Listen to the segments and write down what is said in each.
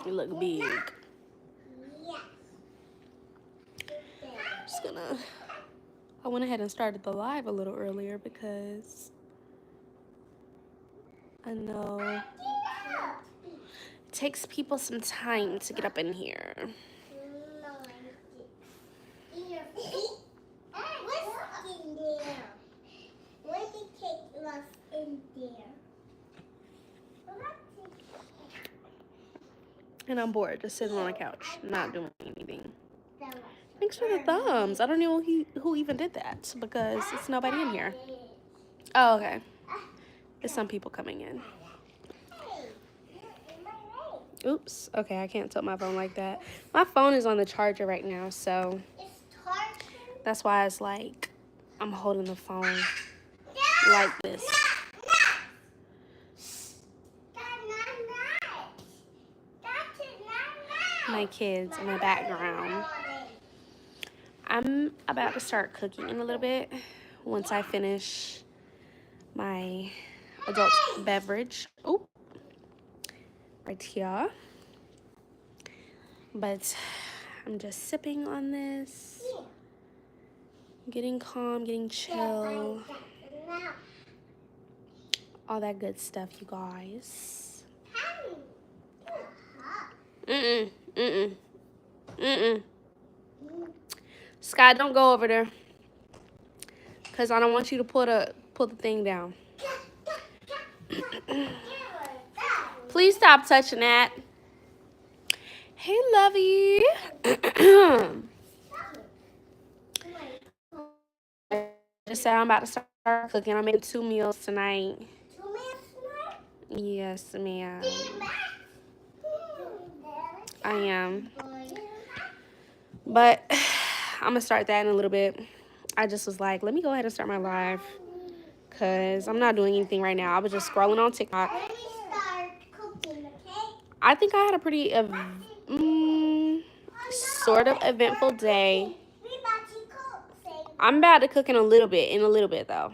You look big. Just gonna. I went ahead and started the live a little earlier because I know it takes people some time to get up in here. And I'm bored, just sitting on the couch, not doing anything. Thanks for the thumbs. I don't know who even did that because it's nobody in here. Oh, okay. There's some people coming in. Oops. Okay, I can't tilt my phone like that. My phone is on the charger right now, so that's why it's like I'm holding the phone like this. My kids in the background. I'm about to start cooking in a little bit once I finish my adult beverage. Oh, right here. But I'm just sipping on this, getting calm, getting chill, all that good stuff, you guys. Sky, don't go over there, cause I don't want you to pull the thing down. Please stop touching that. Hey, lovey. Just said I'm about to start cooking. I'm making 2 meals tonight. 2 meals tonight? Yes, ma'am. I am. But I'm gonna start that in a little bit. I just was like, let me go ahead and start my live because I'm not doing anything right now. I was just scrolling on TikTok. Let me start cooking, okay? I think I had a pretty sort of eventful day. I'm about to cook in a little bit though.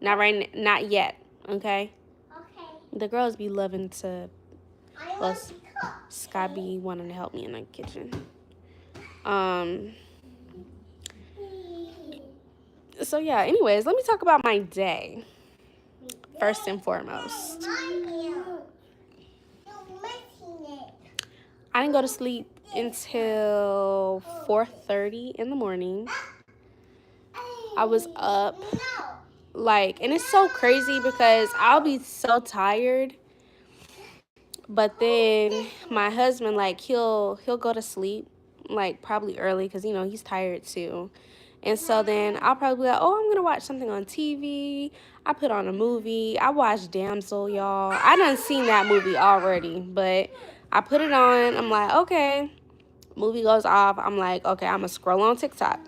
Not yet, okay? Okay. The girls be loving to, well, Sky be wanting to help me in the kitchen. So yeah, anyways, let me talk about my day. First and foremost. I didn't go to sleep until 4:30 in the morning. I was up, like, and it's so crazy because I'll be so tired, but then my husband, like, he'll go to sleep, like, probably early because, you know, he's tired too. And so then I'll probably be like, oh, I'm going to watch something on TV. I put on a movie. I watched Damsel, y'all. I done seen that movie already, but I put it on. I'm like, okay. Movie goes off. I'm like, okay, I'm going to scroll on TikTok.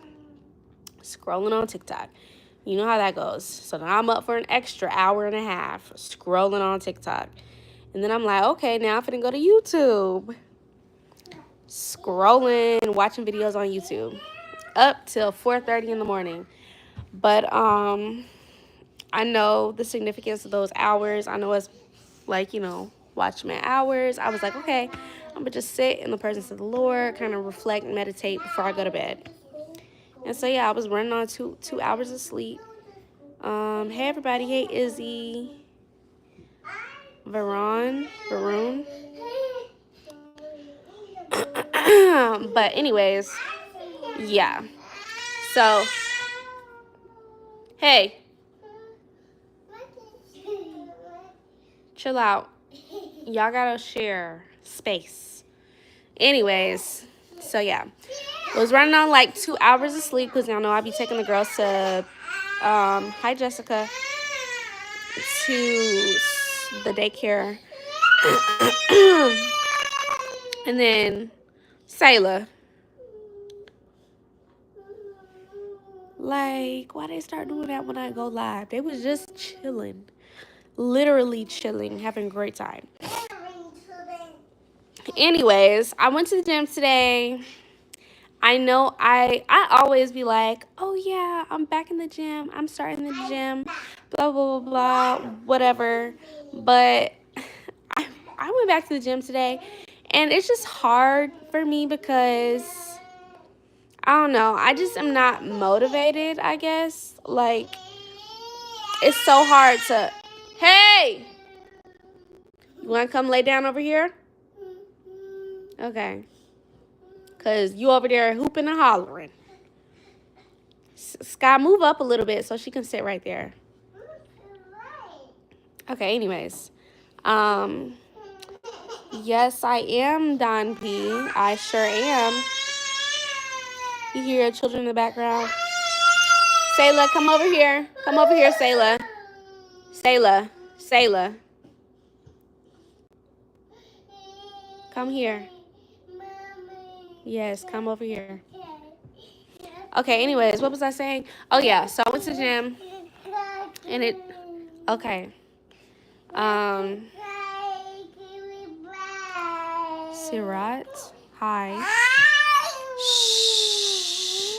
Scrolling on TikTok. You know how that goes. So then I'm up for an extra hour and a half scrolling on TikTok. And then I'm like, okay, now I'm finna go to YouTube. Scrolling, watching videos on YouTube. Up till 4:30 in the morning. But I know the significance of those hours. I know it's like, you know, watch my hours. I was like, okay, I'm gonna just sit in the presence of the Lord, kind of reflect and meditate before I go to bed. And so yeah, I was running on two hours of sleep. Hey everybody, hey Izzy, Varun. But anyways, yeah. So, hey, chill out. Y'all gotta share space. Anyways, so yeah, I was running on like 2 hours of sleep because y'all know I be taking the girls to, hi Jessica, to the daycare. And then Sayla, like, why they start doing that when I go live? They was just chilling, literally chilling, having a great time. Anyways, I went to the gym today. I know I always be like, oh yeah, I'm back in the gym. I'm starting the gym, blah, blah, blah, blah, whatever. But I went back to the gym today And it's just hard for me because, I don't know, I just am not motivated, I guess. Like, it's so hard to, hey, you want to come lay down over here? Okay. Because you over there hooping and hollering. Sky, move up a little bit so she can sit right there. Okay, anyways. Yes, I am Don P. I sure am. You hear children in the background? Sayla, come over here. Come over here, Sayla. Sayla. Come here. Yes, come over here. Okay, anyways, what was I saying? Oh, yeah, so I went to the gym. And it, okay. Sirat, hi. Shh.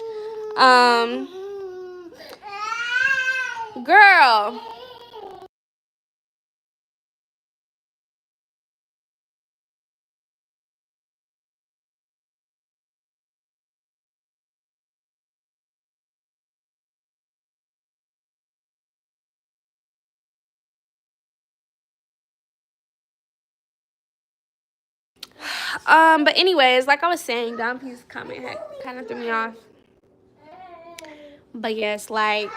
Girl. But anyways, like I was saying, Don P's comment had kind of threw me off. But yes, like,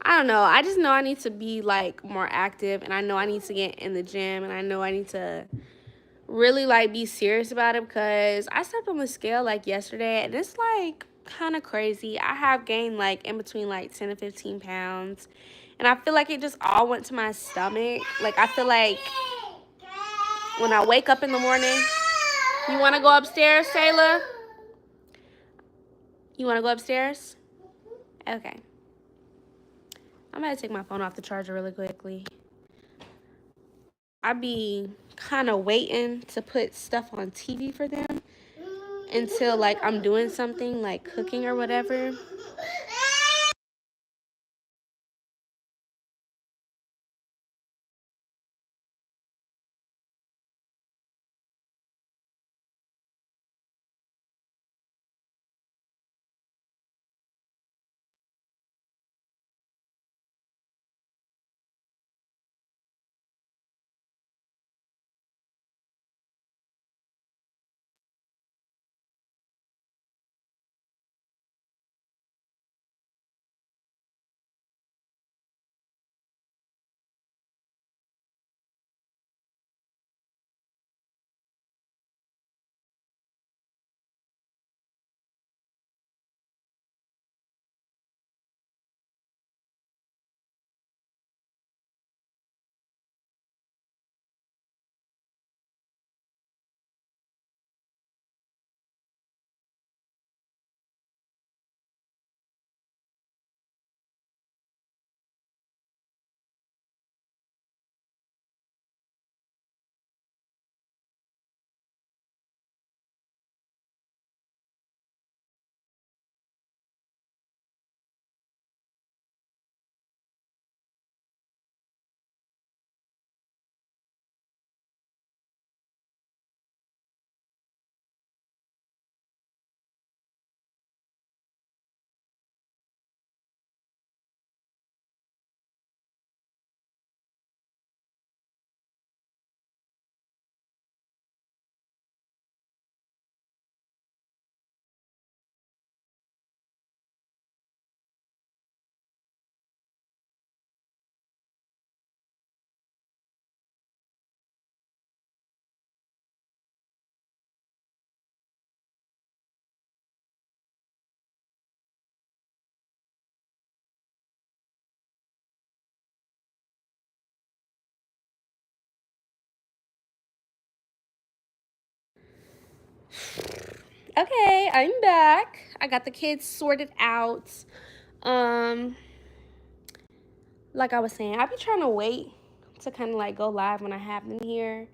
I don't know. I just know I need to be, like, more active. And I know I need to get in the gym. And I know I need to really, like, be serious about it. Because I stepped on the scale, like, yesterday. And it's, like, kind of crazy. I have gained, like, in between, like, 10 to 15 pounds. And I feel like it just all went to my stomach. Like, I feel like when I wake up in the morning. You want to go upstairs, Sayla? You want to go upstairs? Okay. I'm going to take my phone off the charger really quickly. I be kind of waiting to put stuff on TV for them until, like, I'm doing something, like cooking or whatever. Okay, I'm back. I got the kids sorted out. Like I was saying, I be trying to wait to kind of like go live when I have them here.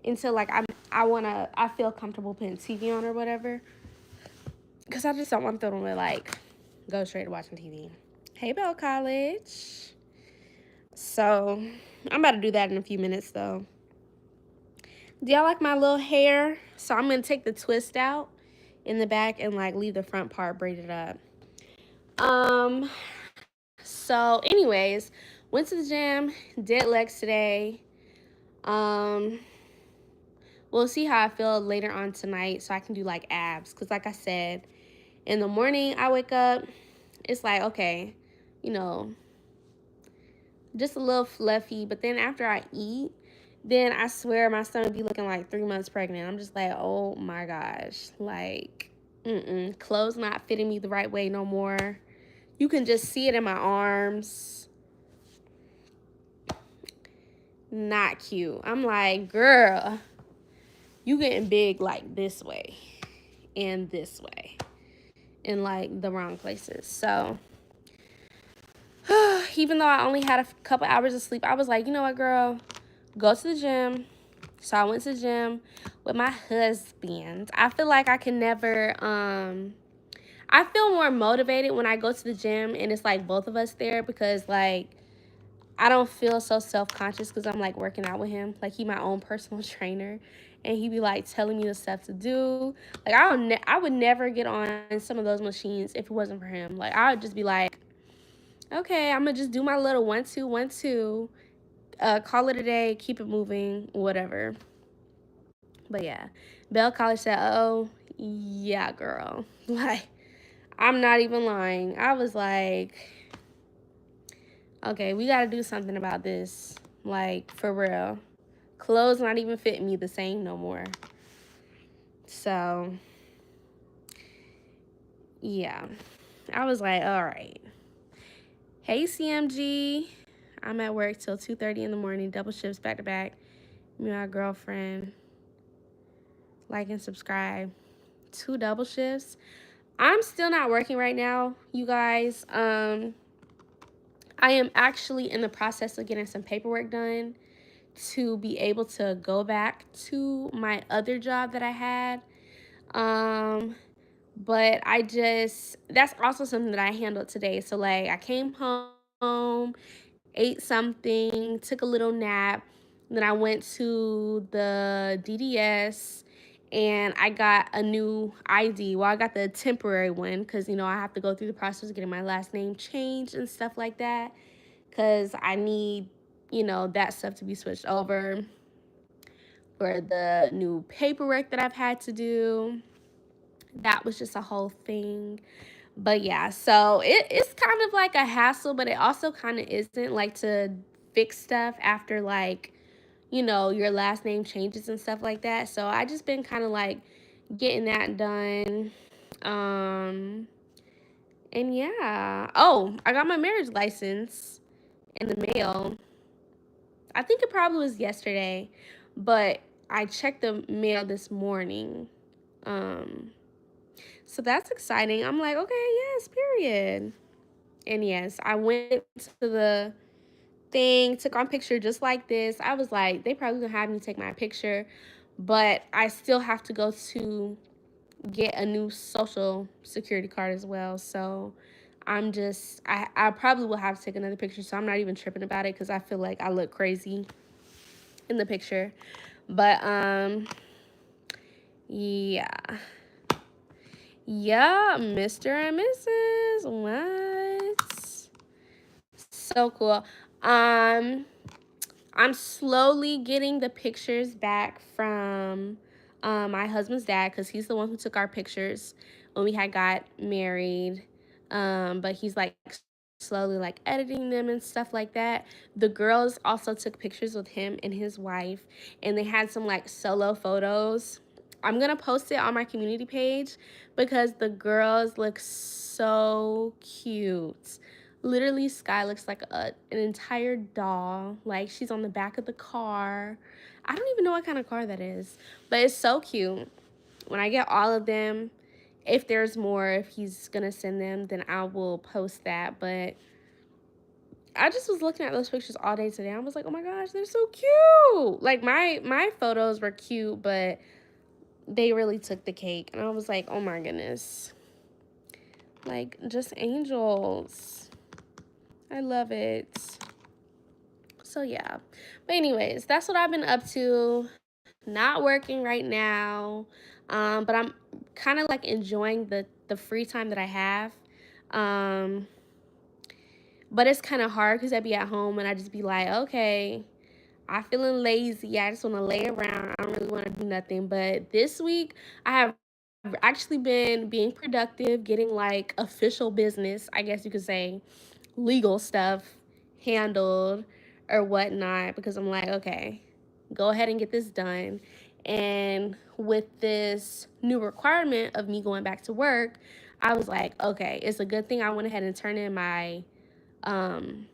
Until like I feel comfortable putting TV on or whatever. Cause I just don't want them to like go straight to watching TV. Hey, Bell College. So I'm about to do that in a few minutes, though. Do y'all like my little hair? So I'm going to take the twist out in the back and, like, leave the front part braided up. So, anyways, went to the gym, did legs today. We'll see how I feel later on tonight so I can do, like, abs. Because, like I said, in the morning I wake up, it's like, okay, you know, just a little fluffy. But then after I eat, then I swear my stomach be looking like 3 months pregnant. I'm just like, oh my gosh. Like, clothes not fitting me the right way no more. You can just see it in my arms. Not cute. I'm like, girl, you getting big like this way and this way in like the wrong places. So even though I only had a couple hours of sleep, I was like, you know what, girl, go to the gym. So I went to the gym with my husband. I feel like I can never, I feel more motivated when I go to the gym and it's like both of us there, because like I don't feel so self-conscious because I'm like working out with him. Like, he my own personal trainer, and he be like telling me the stuff to do. Like, I would never get on some of those machines if it wasn't for him. Like, I would just be like, okay, I'm gonna just do my little 1 2 1 2, call it a day, keep it moving, whatever. But yeah, Bell College said, oh yeah, girl. Like, I'm not even lying. I was like, okay, we gotta do something about this. Like, for real. Clothes not even fitting me the same no more. So, yeah. I was like, all right. Hey, CMG. I'm at work till 2:30 in the morning. Double shifts back to back. Me and my girlfriend. Like and subscribe. 2 double shifts. I'm still not working right now, you guys. I am actually in the process of getting some paperwork done to be able to go back to my other job that I had. But that's also something that I handled today. So like, I came home, ate something, took a little nap, then I went to the DDS and I got a new ID. Well, I got the temporary one because, you know, I have to go through the process of getting my last name changed and stuff like that, because I need, you know, that stuff to be switched over for the new paperwork that I've had to do. That was just a whole thing. But yeah, so it's kind of like a hassle, but it also kind of isn't, like, to fix stuff after, like, you know, your last name changes and stuff like that. So I just been kind of like getting that done. And yeah. Oh, I got my marriage license in the mail. I think it probably was yesterday, but I checked the mail this morning. So that's exciting. I'm like, okay, yes, period. And yes, I went to the thing, took on picture just like this. I was like, they probably gonna have me take my picture, but I still have to go to get a new social security card as well. So I probably will have to take another picture. So I'm not even tripping about it because I feel like I look crazy in the picture. But yeah. Yeah, Mr. and Mrs. What? So cool. I'm slowly getting the pictures back from my husband's dad, because he's the one who took our pictures when we had got married. But he's like slowly like editing them and stuff like that. The girls also took pictures with him and his wife, and they had some like solo photos. I'm gonna post it on my community page because the girls look so cute. Literally, Sky looks like an entire doll. Like, she's on the back of the car. I don't even know what kind of car that is, but it's so cute. When I get all of them, if there's more, if he's gonna send them, then I will post that. But I just was looking at those pictures all day today. I was like, oh my gosh, they're so cute. Like, my photos were cute, but they really took the cake. And I was like, oh my goodness. Like, just angels. I love it. So yeah. But anyways, that's what I've been up to. Not working right now. But I'm kind of like enjoying the free time that I have. Um, but it's kind of hard because I be at home and I just be like, okay, I feeling lazy. I just want to lay around. I don't really want to do nothing. But this week, I have actually been being productive, getting like official business, I guess you could say, legal stuff handled or whatnot, because I'm like, okay, go ahead and get this done. And with this new requirement of me going back to work, I was like, okay, it's a good thing I went ahead and turned in my um,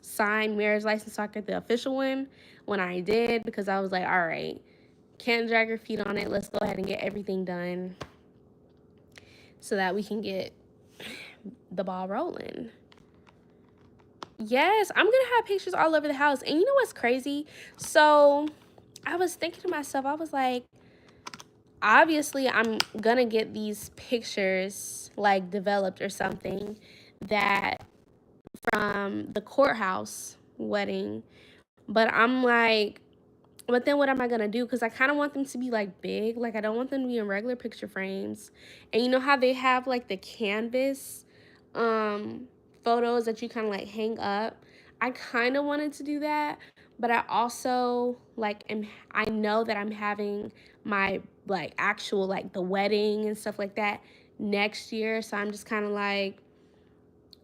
signed marriage license so I could get the official one when I did, because I was like, all right, can't drag your feet on it. Let's go ahead and get everything done so that we can get the ball rolling. Yes, I'm gonna have pictures all over the house. And you know what's crazy? So I was thinking to myself, I was like, obviously I'm gonna get these pictures like developed or something that from the courthouse wedding. But I'm like, but then what am I gonna do? Because I kind of want them to be like big. Like I don't want them to be in regular picture frames. And you know how they have like the canvas um photos that you kind of like hang up? I kind of wanted to do that, but I also like I know that I'm having my like actual like the wedding and stuff like that next year. So I'm just kind of like,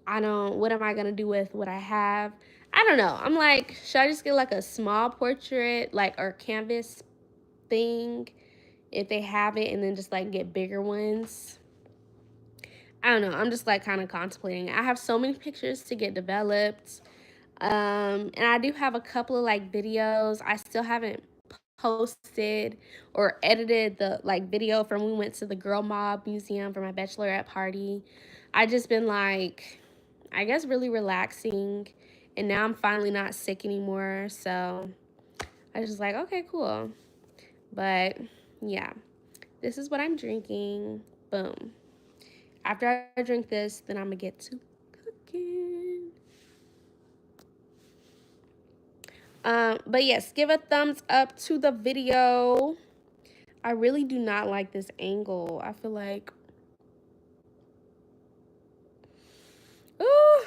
what am I gonna do with what I have? I don't know. I'm like, should I just get like a small portrait, like, or canvas thing if they have it, and then just like get bigger ones? I don't know. I'm just like kind of contemplating. I have so many pictures to get developed. And I do have a couple of like videos. I still haven't posted or edited the like video from when we went to the Girl Mob Museum for my bachelorette party. I just been like, I guess, really relaxing, and now I'm finally not sick anymore. So I was just like, okay, cool. But yeah, this is what I'm drinking. Boom. After I drink this, then I'm gonna get to cooking. But yes, give a thumbs up to the video. I really do not like this angle. I feel like, ooh.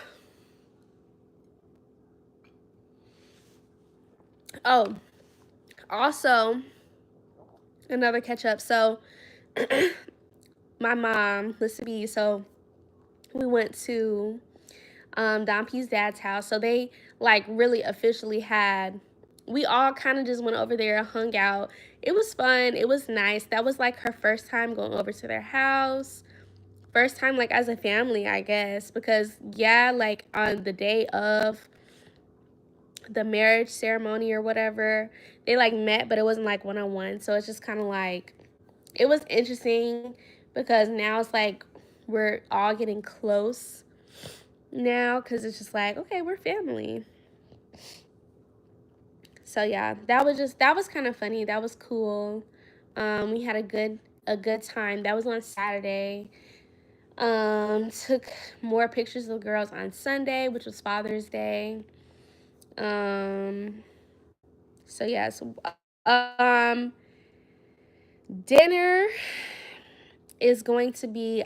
Oh, also another catch up. So my mom, listen to me. So we went to Don P's dad's house. So they like really officially had, we all kind of just went over there, hung out. It was fun. It was nice. That was like her first time going over to their house. First time like as a family, I guess, because yeah, like on the day of the marriage ceremony or whatever, they like met, but it wasn't like one-on-one. So it's just kind of like, it was interesting because now it's like we're all getting close now, because it's just like, okay, we're family. So yeah, that was kind of funny. That was cool. We had a good time. That was on Saturday. Took more pictures of the girls on Sunday, which was Father's Day. Um, so yeah, um, dinner is going to be,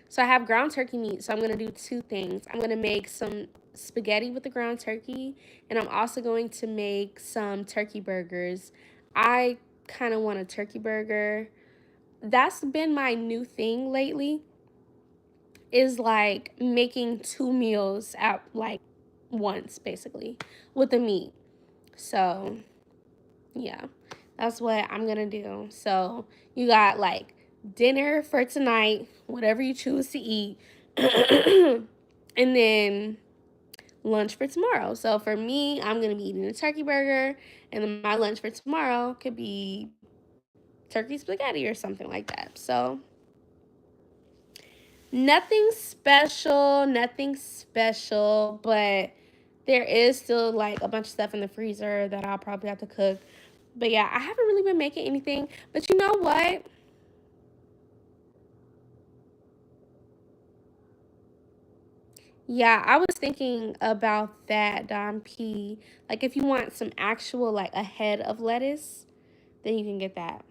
so I have ground turkey meat, so I'm going to do two things. I'm going to make some spaghetti with the ground turkey, and I'm also going to make some turkey burgers. I kind of want a turkey burger. That's been my new thing lately, is like making two meals at like once, basically, with the meat. So yeah, that's what I'm gonna do. So you got like dinner for tonight, whatever you choose to eat, and then lunch for tomorrow. So for me, I'm gonna be eating a turkey burger, and then my lunch for tomorrow could be turkey spaghetti or something like that. So nothing special, but there is still like a bunch of stuff in the freezer that I'll probably have to cook. But yeah, I haven't really been making anything. But you know what? Yeah, I was thinking about that, Dom P. Like, if you want some actual, like, a head of lettuce, then you can get that.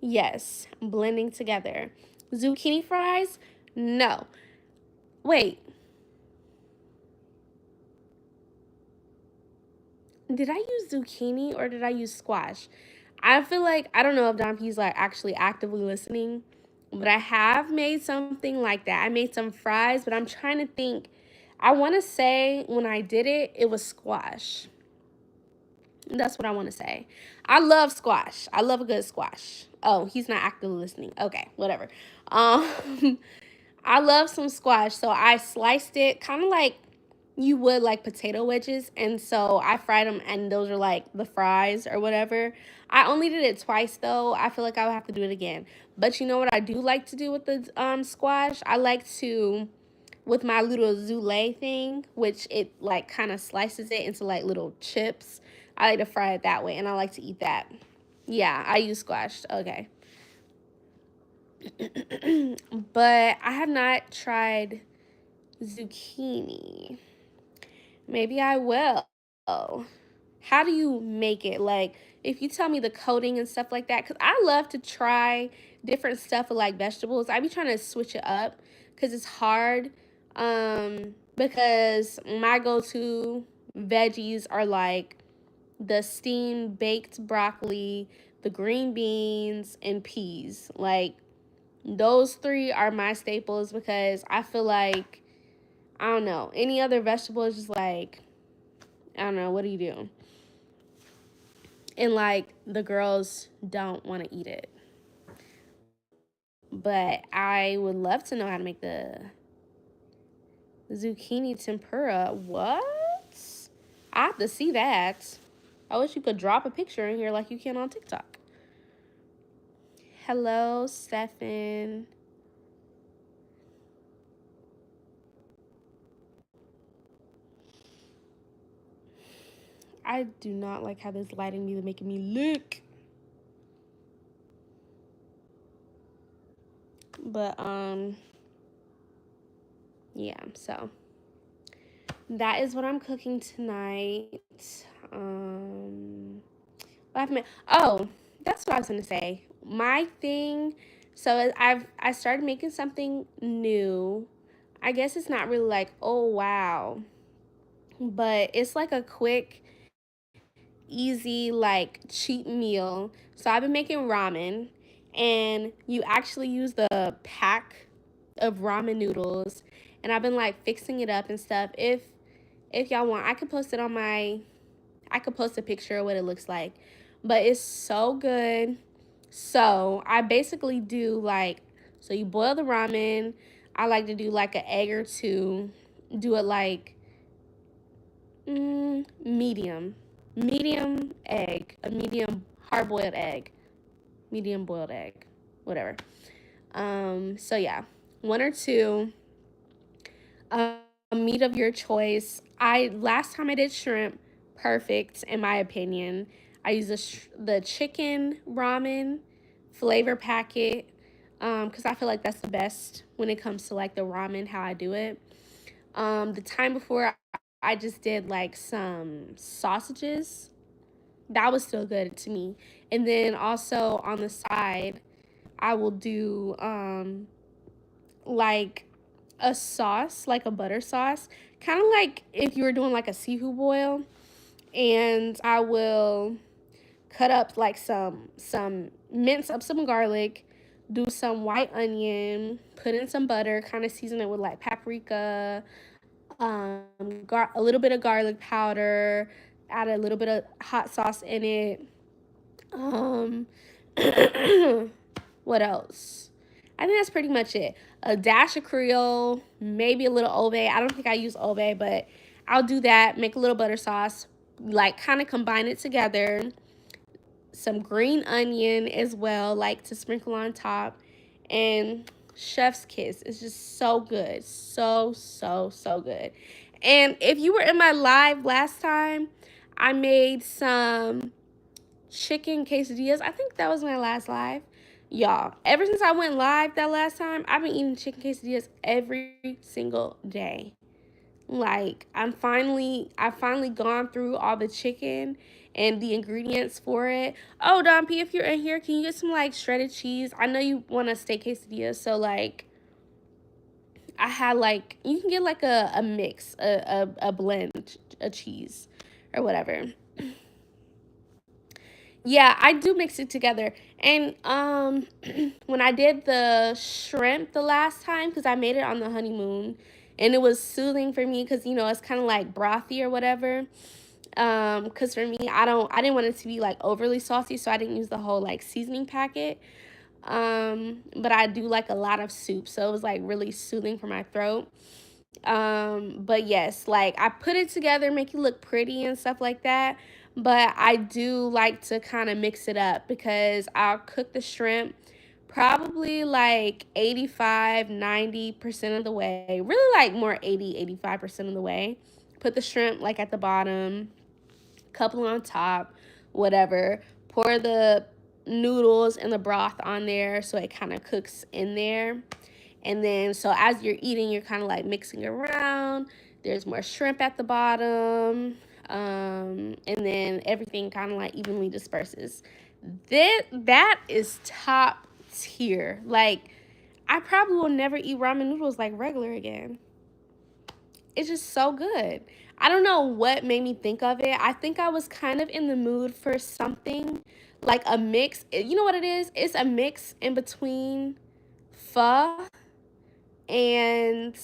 Yes, blending together. Zucchini fries? No. Wait, did I use zucchini or did I use squash? I feel like I don't know if Don P's like actually actively listening, but I have made something like that. I made some fries, but I'm trying to think. I want to say when I did it, it was squash. That's what I want to say. I love squash. I love a good squash. Oh, he's not actively listening. Okay, whatever. Um, I love some squash, so I sliced it kind of like you would like potato wedges, and so I fried them, and those are like the fries or whatever. I only did it twice though. I feel like I would have to do it again. But you know what I do like to do with the squash? I like to with my little Zule thing, which it like kind of slices it into like little chips. I like to fry it that way, and I like to eat that. Yeah, I use squash. Okay. But I have not tried zucchini. Maybe I will. How do you make it? Like, if you tell me the coating and stuff like that, because I love to try different stuff with like vegetables. I be trying to switch it up because it's hard. Because my go-to veggies are like the steamed baked broccoli, the green beans, and peas. Like, those three are my staples because I feel like I don't know. Any other vegetable is just like, I don't know, what do you do? And like the girls don't want to eat it. But I would love to know how to make the zucchini tempura. What? I have to see that. I wish you could drop a picture in here like you can on TikTok. Hello, Stefan. I do not like how this lighting be making me look. But yeah, so that is what I'm cooking tonight. Um, oh, that's what I was gonna say. My thing. So I started making something new. I guess it's not really like oh wow, but it's like a quick, easy like cheap meal. So I've been making ramen, and you actually use the pack of ramen noodles, and I've been like fixing it up and stuff. If y'all want, I could post a picture of what it looks like. But it's so good. So I basically do like, so you boil the ramen. I like to do like an egg or two. Do it like medium. Medium egg. A medium hard boiled egg. Medium boiled egg. Whatever. So yeah. One or two. Um, Meat of your choice. I last time I did shrimp, perfect in my opinion. I use the chicken ramen flavor packet because I feel like that's the best when it comes to like the ramen how I do it. The time before I just did like some sausages. That was still good to me. And then also on the side, I will do like a sauce, like a butter sauce, kind of like if you were doing like a seafood boil. And I will cut up like some mince up some garlic, do some white onion, put in some butter, kind of season it with like paprika, um, a little bit of garlic powder, add a little bit of hot sauce in it. Um, what else? I think that's pretty much it. A dash of Creole, maybe a little Old Bay. I don't think I use Old Bay, but I'll do that. Make a little butter sauce, like kind of combine it together. Some green onion as well, like to sprinkle on top. And chef's kiss. It's just so good. So, so, so good. And if you were in my live last time, I made some chicken quesadillas. I think that was my last live. Y'all, ever since I went live that last time, I've been eating chicken quesadillas every single day. Like I've finally gone through all the chicken and the ingredients for it. Oh, Don P, if you're in here, can you get some like shredded cheese? I know you want a steak quesadilla, so like I had like you can get like a mix, a blend, a cheese or whatever. Yeah, I do mix it together. And when I did the shrimp the last time, because I made it on the honeymoon, and it was soothing for me because it's kind of like brothy or whatever. Because for me, I didn't want it to be like overly saucy, so I didn't use the whole like seasoning packet. But I do like a lot of soup, so it was like really soothing for my throat. But yes, like I put it together, make it look pretty and stuff like that. But I do like to kind of mix it up because I'll cook the shrimp probably like 85-90% of the way. Really like more 80-85% of the way. Put the shrimp like at the bottom, couple on top, whatever. Pour the noodles and the broth on there so it kind of cooks in there. And then, so as you're eating, you're kind of like mixing around. There's more shrimp at the bottom. And then everything kind of like evenly disperses. That is top tier. Like, I probably will never eat ramen noodles like regular again. It's just so good. I don't know what made me think of it. I think I was kind of in the mood for something like a mix. You know what it is? It's a mix in between pho and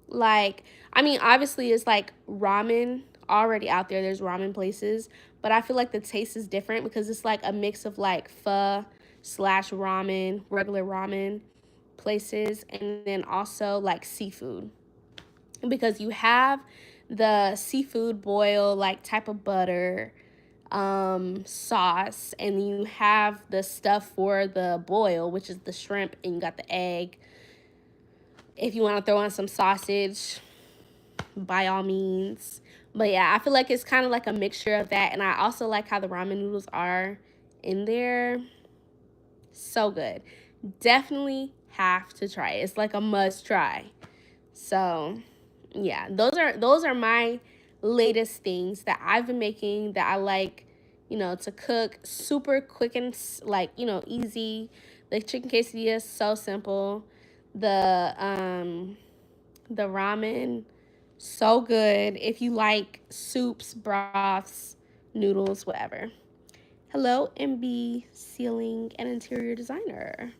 like, I mean, obviously it's like ramen already out there. There's ramen places, but I feel like the taste is different because it's like a mix of like pho slash ramen, regular ramen places, and then also like seafood, because you have the seafood boil like type of butter sauce, and you have the stuff for the boil, which is the shrimp, and you got the egg. If you want to throw on some sausage, by all means. But yeah, I feel like it's kind of like a mixture of that. And I also like how the ramen noodles are in there. So good. Definitely have to try it. It's like a must try. So yeah, those are my latest things that I've been making that I like, to cook super quick and like, easy. The chicken quesadilla is so simple. The ramen, so good if you like soups, broths, noodles, whatever. Hello, MB Ceiling and Interior Designer.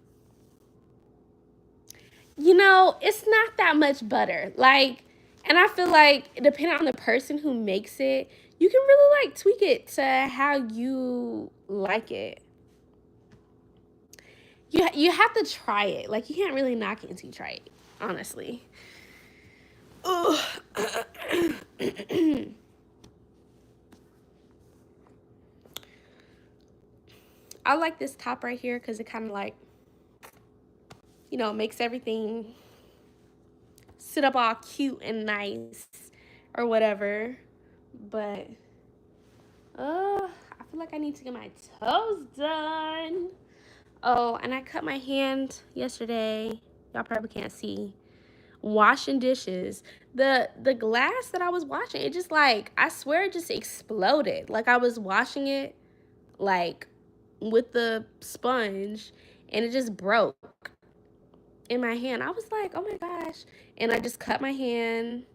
It's not that much butter. Like, and I feel like depending on the person who makes it, you can really like tweak it to how you like it. You have to try it. Like, you can't really knock it until you try it, honestly. Ugh. I like this top right here because it kind of like, makes everything sit up all cute and nice or whatever. But, I feel like I need to get my toes done. Oh, and I cut my hand yesterday. Y'all probably can't see. Washing dishes. The glass that I was washing, it just like, I swear it just exploded. Like I was washing it like with the sponge and it just broke in my hand. I was like, oh my gosh. And I just cut my hand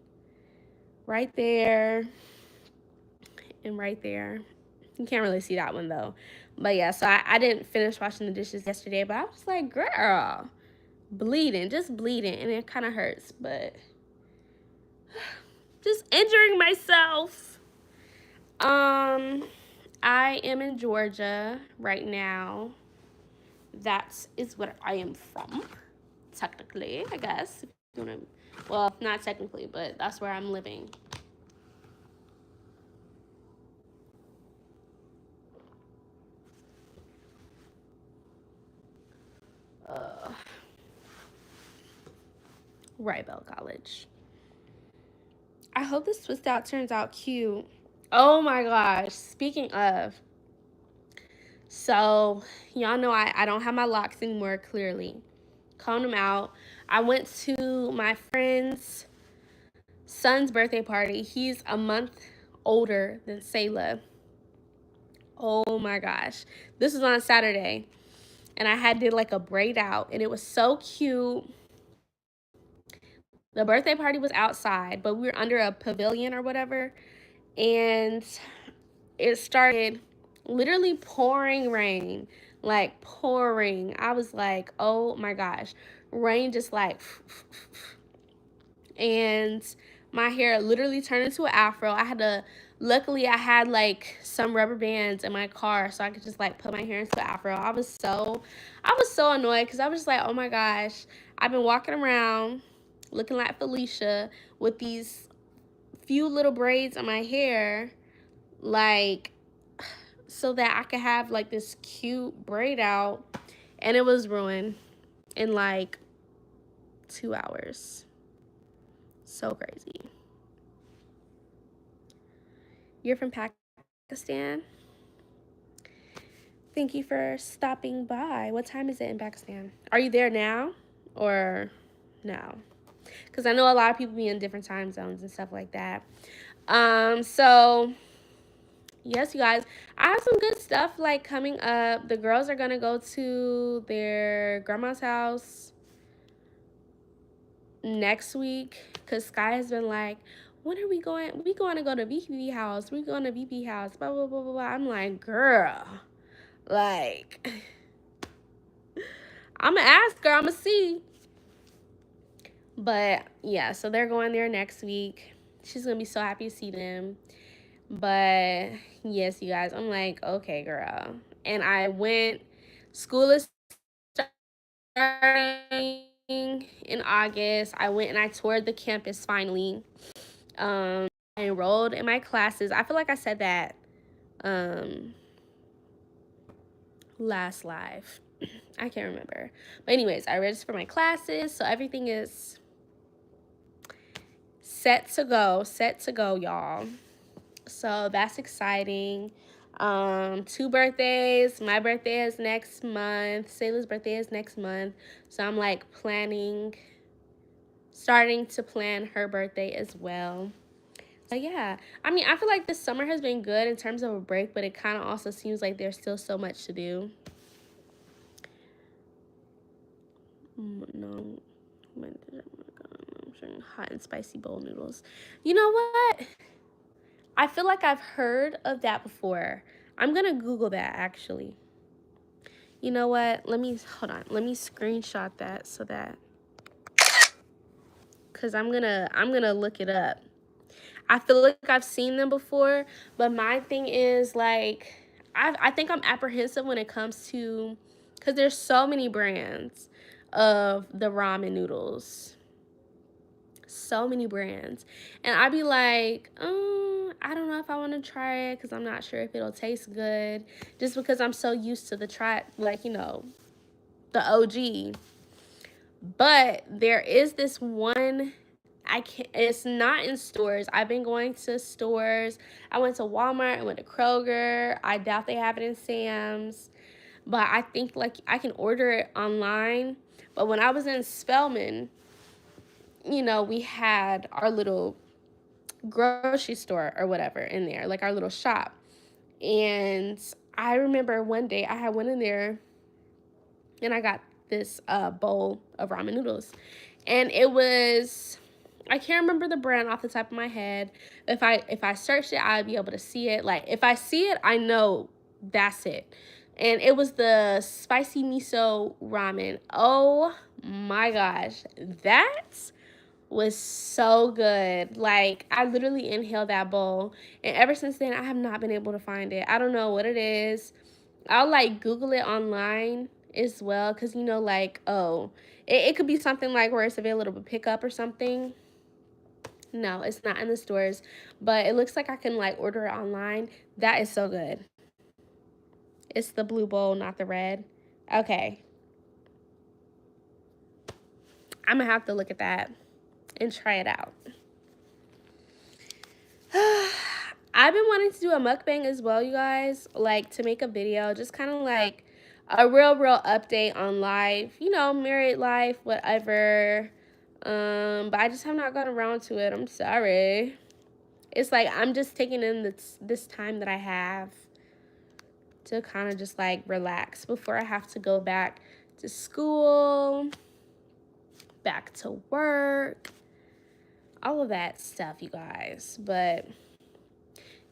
right there and right there. You can't really see that one though. But yeah, so I didn't finish washing the dishes yesterday, but I was like, girl, bleeding, just bleeding. And it kind of hurts, but just injuring myself. I am in Georgia right now. That is where I am from, technically, I guess. Well, not technically, but that's where I'm living. Uh, Right Bell College. I hope this twist out turns out cute. Oh my gosh. Speaking of, So y'all know I don't have my locks anymore, clearly. Combed them out. I went to my friend's son's birthday party. He's a month older than Sayla. Oh my gosh. This was on a Saturday. And I had did like a braid out, and it was so cute. The birthday party was outside, but we were under a pavilion or whatever. And it started literally pouring rain, like pouring. I was like, oh my gosh. Rain just like, and my hair literally turned into an afro. Luckily I had like some rubber bands in my car so I could just like put my hair into an afro. I was so annoyed because I was just like, oh my gosh, I've been walking around looking like Felicia with these few little braids in my hair, like, so that I could have like this cute braid out, and it was ruined in like 2 hours. So crazy. You're from Pakistan? Thank you for stopping by. What time is it in Pakistan? Are you there now or no? Because I know a lot of people be in different time zones and stuff like that. So yes, you guys, I have some good stuff like coming up. The girls are gonna go to their grandma's house next week because Sky has been like, when are we going? We going to go to VP house. We going to VP house. Blah blah blah blah blah. I'm like, girl, like, I'm gonna ask her. I'm gonna see. But yeah, so they're going there next week. She's gonna be so happy to see them. But yes, you guys, I'm like, okay, girl. And I went. School is starting in August. I went and I toured the campus finally. I enrolled in my classes. I feel like I said that last live. I can't remember. But anyways, I registered for my classes, so everything is set to go, y'all. So that's exciting. 2 birthdays. My birthday is next month. Sayla's birthday is next month. So I'm like starting to plan her birthday as well. So yeah, I mean, I feel like this summer has been good in terms of a break, but it kind of also seems like there's still so much to do. No, I'm sharing hot and spicy bowl noodles. You know what? I feel like I've heard of that before. I'm gonna Google that actually. You know what? Hold on. Let me screenshot that so that, cause I'm gonna look it up. I feel like I've seen them before, but my thing is like, I think I'm apprehensive when it comes to, cause there's so many brands of the ramen noodles. So many brands, and I'd be like, I don't know if I want to try it because I'm not sure if it'll taste good, just because I'm so used to the the OG. But there is this one, it's not in stores. I've been going to stores. I went to Walmart, I went to Kroger. I doubt they have it in Sam's, but I think like I can order it online. But when I was in Spelman, we had our little grocery store or whatever in there, like our little shop. And I remember one day I went in there and I got this bowl of ramen noodles. And it was, I can't remember the brand off the top of my head. If I searched it, I'd be able to see it. Like, if I see it, I know that's it. And it was the spicy miso ramen. Oh my gosh. That was so good. Like, I literally inhaled that bowl. And ever since then, I have not been able to find it. I don't know what it is. I'll like Google it online as well, because it could be something like where it's available to pick up or something. No, it's not in the stores, but it looks like I can like order it online. That is so good. It's the blue bowl, not the red. Okay, I'm gonna have to look at that and try it out. I've been wanting to do a mukbang as well, you guys. Like, to make a video, just kind of like a real update on life. You know, married life, whatever. But I just have not gotten around to it. I'm sorry. It's like I'm just taking in this time that I have to kind of just like relax before I have to go back to school, back to work, all of that stuff, you guys. But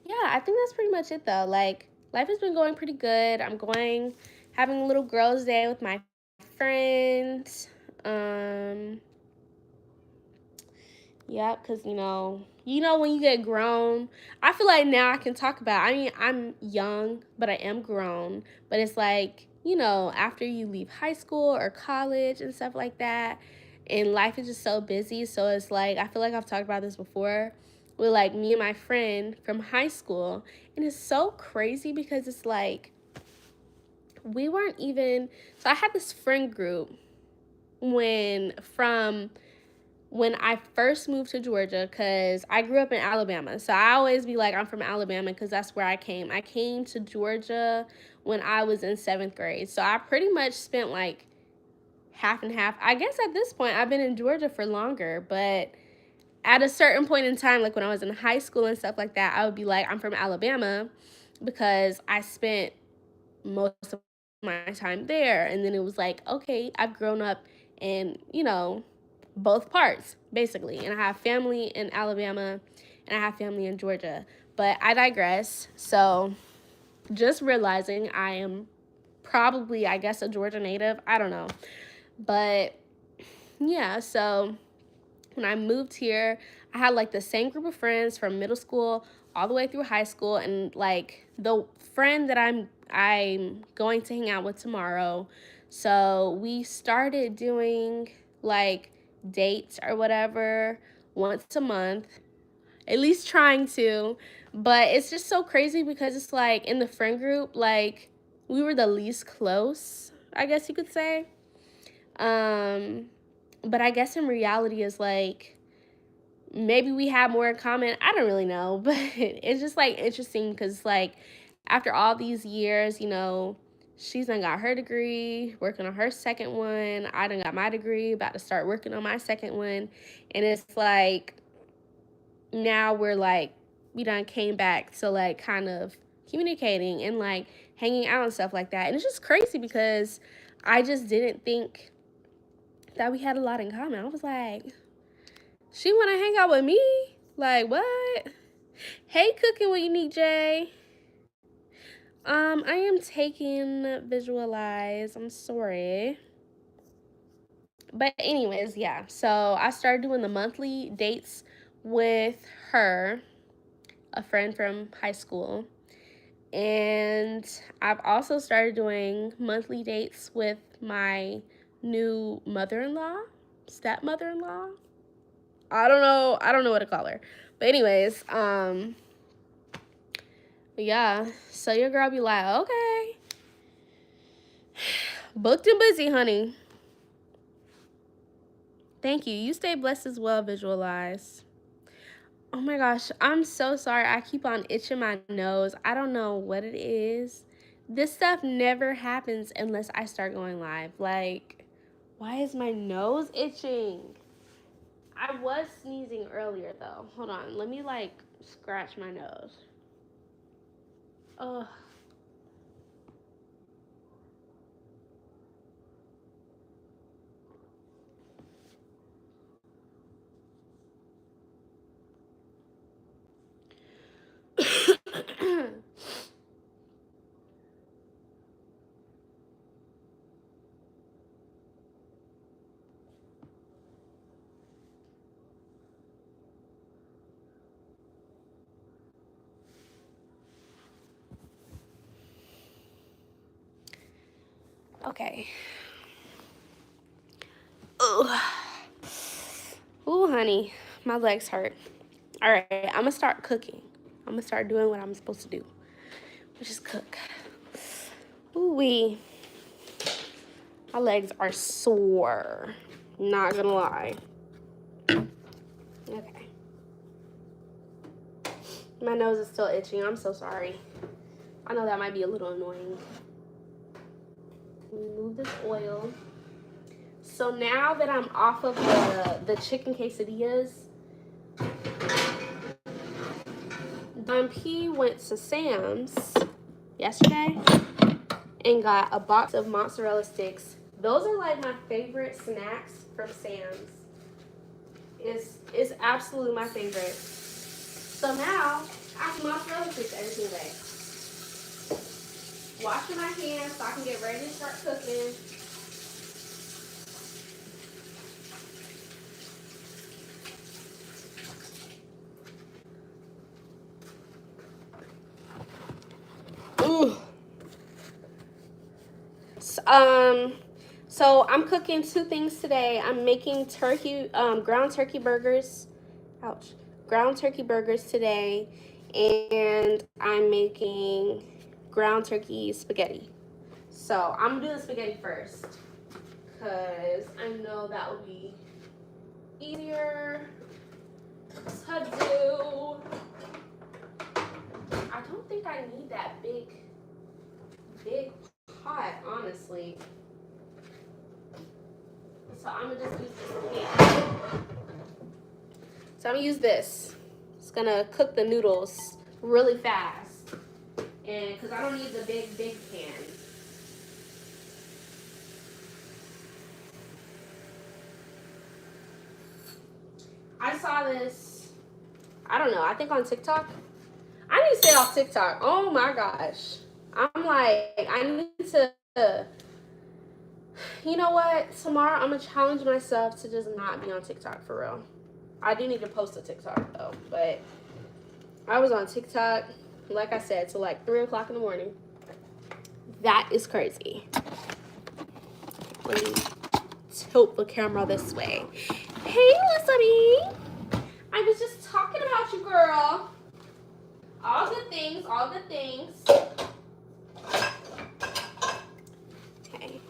yeah, I think that's pretty much it though. Like, life has been going pretty good. Having a little girls' day with my friends. Yeah, because, you know when you get grown, I feel like now I can talk about, I mean, I'm young, but I am grown. But it's like, after you leave high school or college and stuff like that, and life is just so busy. So it's like, I feel like I've talked about this before with like me and my friend from high school. And it's so crazy because it's like, we weren't even, so I had this friend group when I first moved to Georgia, because I grew up in Alabama. So I always be like, I'm from Alabama because that's where I came. I came to Georgia when I was in 7th grade. So I pretty much spent like half and half. I guess at this point, I've been in Georgia for longer. But at a certain point in time, like when I was in high school and stuff like that, I would be like, I'm from Alabama because I spent most of my time there. And then it was like, okay, I've grown up in, both parts, basically. And I have family in Alabama and I have family in Georgia. But I digress. So just realizing I am probably, I guess, a Georgia native. I don't know. But yeah, so when I moved here, I had like the same group of friends from middle school all the way through high school, and like the friend that I'm going to hang out with tomorrow. So we started doing like dates or whatever once a month, at least trying to. But it's just so crazy because it's like in the friend group, like we were the least close, I guess you could say. But I guess in reality is like maybe we have more in common. I don't really know, but it's just like interesting because like after all these years, she's done got her degree, working on her second one. I done got my degree, about to start working on my second one. And it's like now we done came back to like kind of communicating and like hanging out and stuff like that. And it's just crazy because I just didn't think that we had a lot in common. I was like, she want to hang out with me? Like, what? Hey, Cooking with Unique J. I am taking Visualize. I'm sorry. But anyways, yeah. So I started doing the monthly dates with her, a friend from high school. And I've also started doing monthly dates with my new mother-in-law, stepmother-in-law. I don't know what to call her. But anyways, yeah. So your girl be like, okay, booked and busy, honey. Thank you. You stay blessed as well, Visualize. Oh my gosh, I'm so sorry. I keep on itching my nose. I don't know what it is. This stuff never happens unless I start going live. Like, why is my nose itching? I was sneezing earlier though. Hold on. Let me like scratch my nose. Ugh. Okay. Ugh. Ooh, honey, my legs hurt. All right, I'm gonna start cooking. I'm gonna start doing what I'm supposed to do, which is cook. Ooh wee. My legs are sore. Not gonna lie. Okay. My nose is still itching. I'm so sorry. I know that might be a little annoying. Remove this oil. So now that I'm off of the chicken quesadillas, Don P went to Sam's yesterday and got a box of mozzarella sticks. Those are like my favorite snacks from Sam's. It's absolutely my favorite. So now I have mozzarella sticks every single day. Washing my hands so I can get ready to start cooking. Ooh. So I'm cooking two things today. I'm making ground turkey burgers. Ouch. Ground turkey burgers today, and I'm making ground turkey spaghetti. So I'm gonna do the spaghetti first, because I know that will be easier to do. I don't think I need that big pot, honestly. So I'm gonna just use this pan. So I'm gonna use this. It's gonna cook the noodles really fast, and because I don't need the big pan. I saw this, I don't know, I think on TikTok. I need to stay off TikTok. Oh my gosh. I'm like, I need to, you know what? Tomorrow I'm going to challenge myself to just not be on TikTok for real. I do need to post a TikTok though, but I was on TikTok, like I said, till like 3 o'clock in the morning. That is crazy. Let me tilt the camera this way. Hey, Elizabeth. I was just talking about you, girl. All good things, all good things. Okay.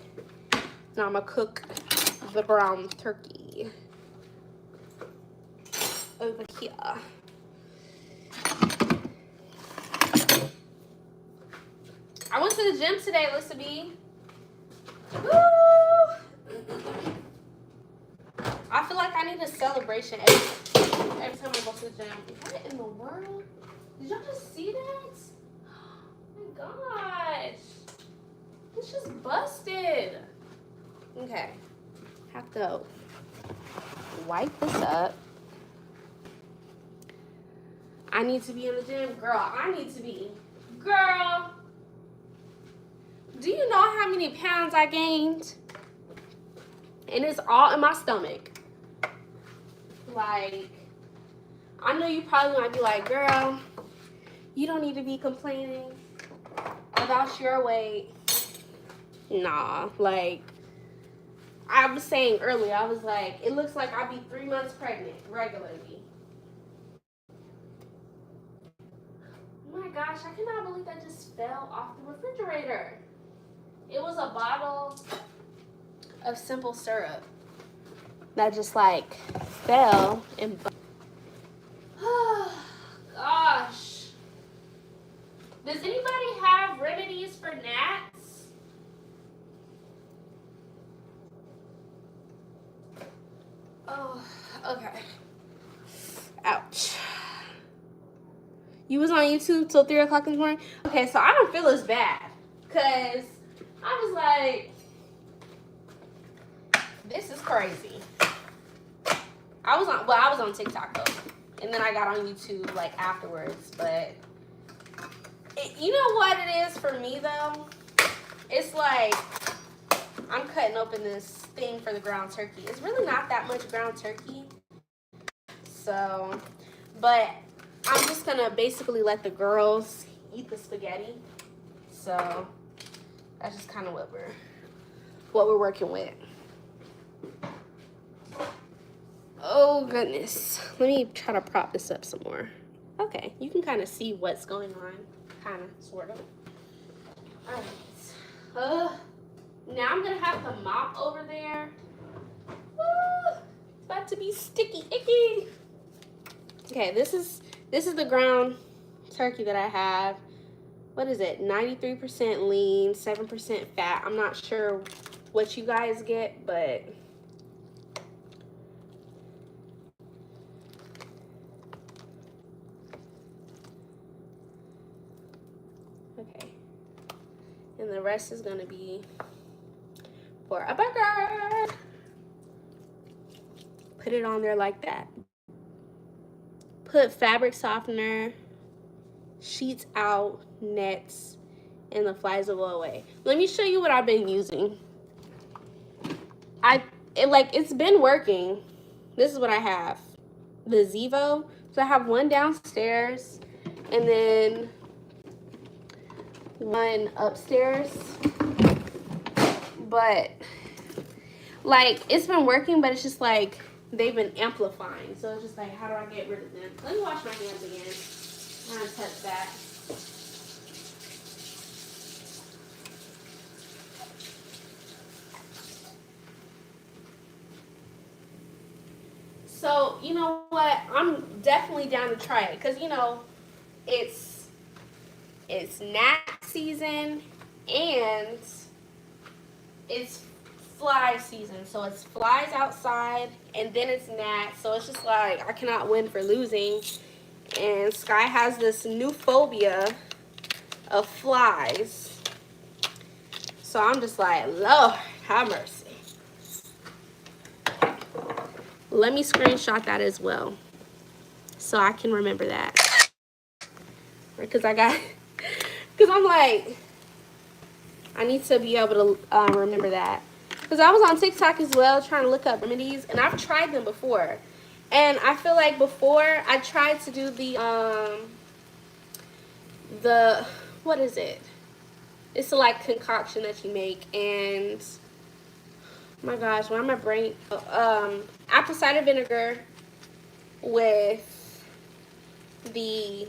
Now I'm gonna cook the ground turkey over here. I went to the gym today, Elizabeth. Woo! I feel like I need a celebration every time I go to the gym. What in the world? Did y'all just see that? Oh my gosh. It's just busted. Okay. Have to wipe this up. I need to be in the gym. Girl, I need to be. Girl. Do you know how many pounds I gained? And it's all in my stomach. Like, I know you probably might be like, girl, you don't need to be complaining about your weight. Nah, like, I was saying earlier, I was like, it looks like I'll be 3 months pregnant regularly. Oh my gosh, I cannot believe that just fell off the refrigerator. It was a bottle of simple syrup that just like fell and gosh. Does anybody have remedies for gnats? Oh, okay. Ouch. You was on YouTube till 3 o'clock in the morning? Okay, so I don't feel as bad. Cause I was like, this is crazy. I was on TikTok though. And then I got on YouTube like afterwards. But you know what it is for me though? It's like I'm cutting open this thing for the ground turkey. It's really not that much ground turkey. So, but I'm just gonna basically let the girls eat the spaghetti. So that's just kind of what we're working with. Oh goodness. Let me try to prop this up some more. Okay, you can kind of see what's going on. Kind of, sort of. Alright. Now I'm gonna have to mop over there. It's about to be sticky icky. Okay, this is the ground turkey that I have. What is it? 93% lean, 7% fat. I'm not sure what you guys get, but okay. And the rest is gonna be for a burger. Put it on there like that. Put fabric softener, sheets out, nets, and the flies will go away. Let me show you what I've been using. It's been working. This is what I have. The Zevo. So I have one downstairs and then one upstairs. But like it's been working, but it's just like they've been amplifying. So it's just like, how do I get rid of them? Let me wash my hands again. I'm gonna touch that. So, you know what? I'm definitely down to try it because, you know, it's gnat season and it's fly season. So it's flies outside and then it's gnats. So it's just like I cannot win for losing. And Sky has this new phobia of flies. So I'm just like, Lord, have mercy. Let me screenshot that as well so I can remember that. Because I'm like, I need to be able to remember that. Because I was on TikTok as well trying to look up remedies, and I've tried them before. And I feel like before I tried to do the what is it? It's a like concoction that you make, and oh my gosh, why am I brain? Apple cider vinegar with the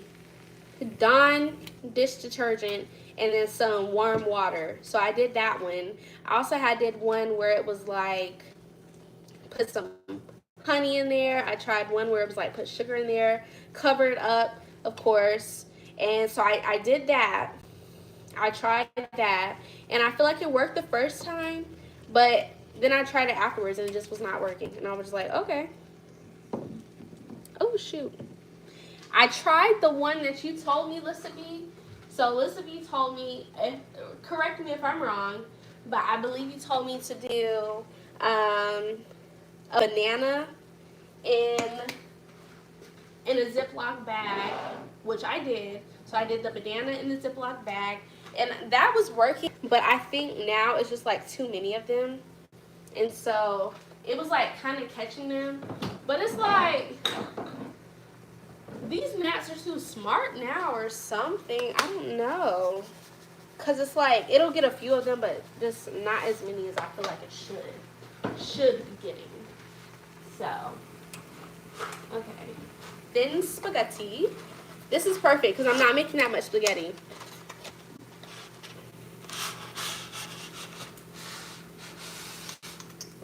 Dawn dish detergent and then some warm water. So I did that one. I also did one where it was like put some honey in there. I tried one where it was like put sugar in there, covered up, of course. And so I did that. I tried that, and I feel like it worked the first time, but then I tried it afterwards and it just was not working. And I was just like, okay. Oh shoot. I tried the one that you told me, Lissa B. So Lissa B told me, correct me if I'm wrong, but I believe you told me to do a banana in a Ziploc bag, which I did. So I did the banana in the Ziploc bag, and that was working. But I think now it's just like too many of them, and so it was like kind of catching them. But it's like these gnats are too smart now or something. I don't know. Because it's like, it'll get a few of them, but just not as many as I feel like it should be getting. So, okay. Thin spaghetti. This is perfect because I'm not making that much spaghetti.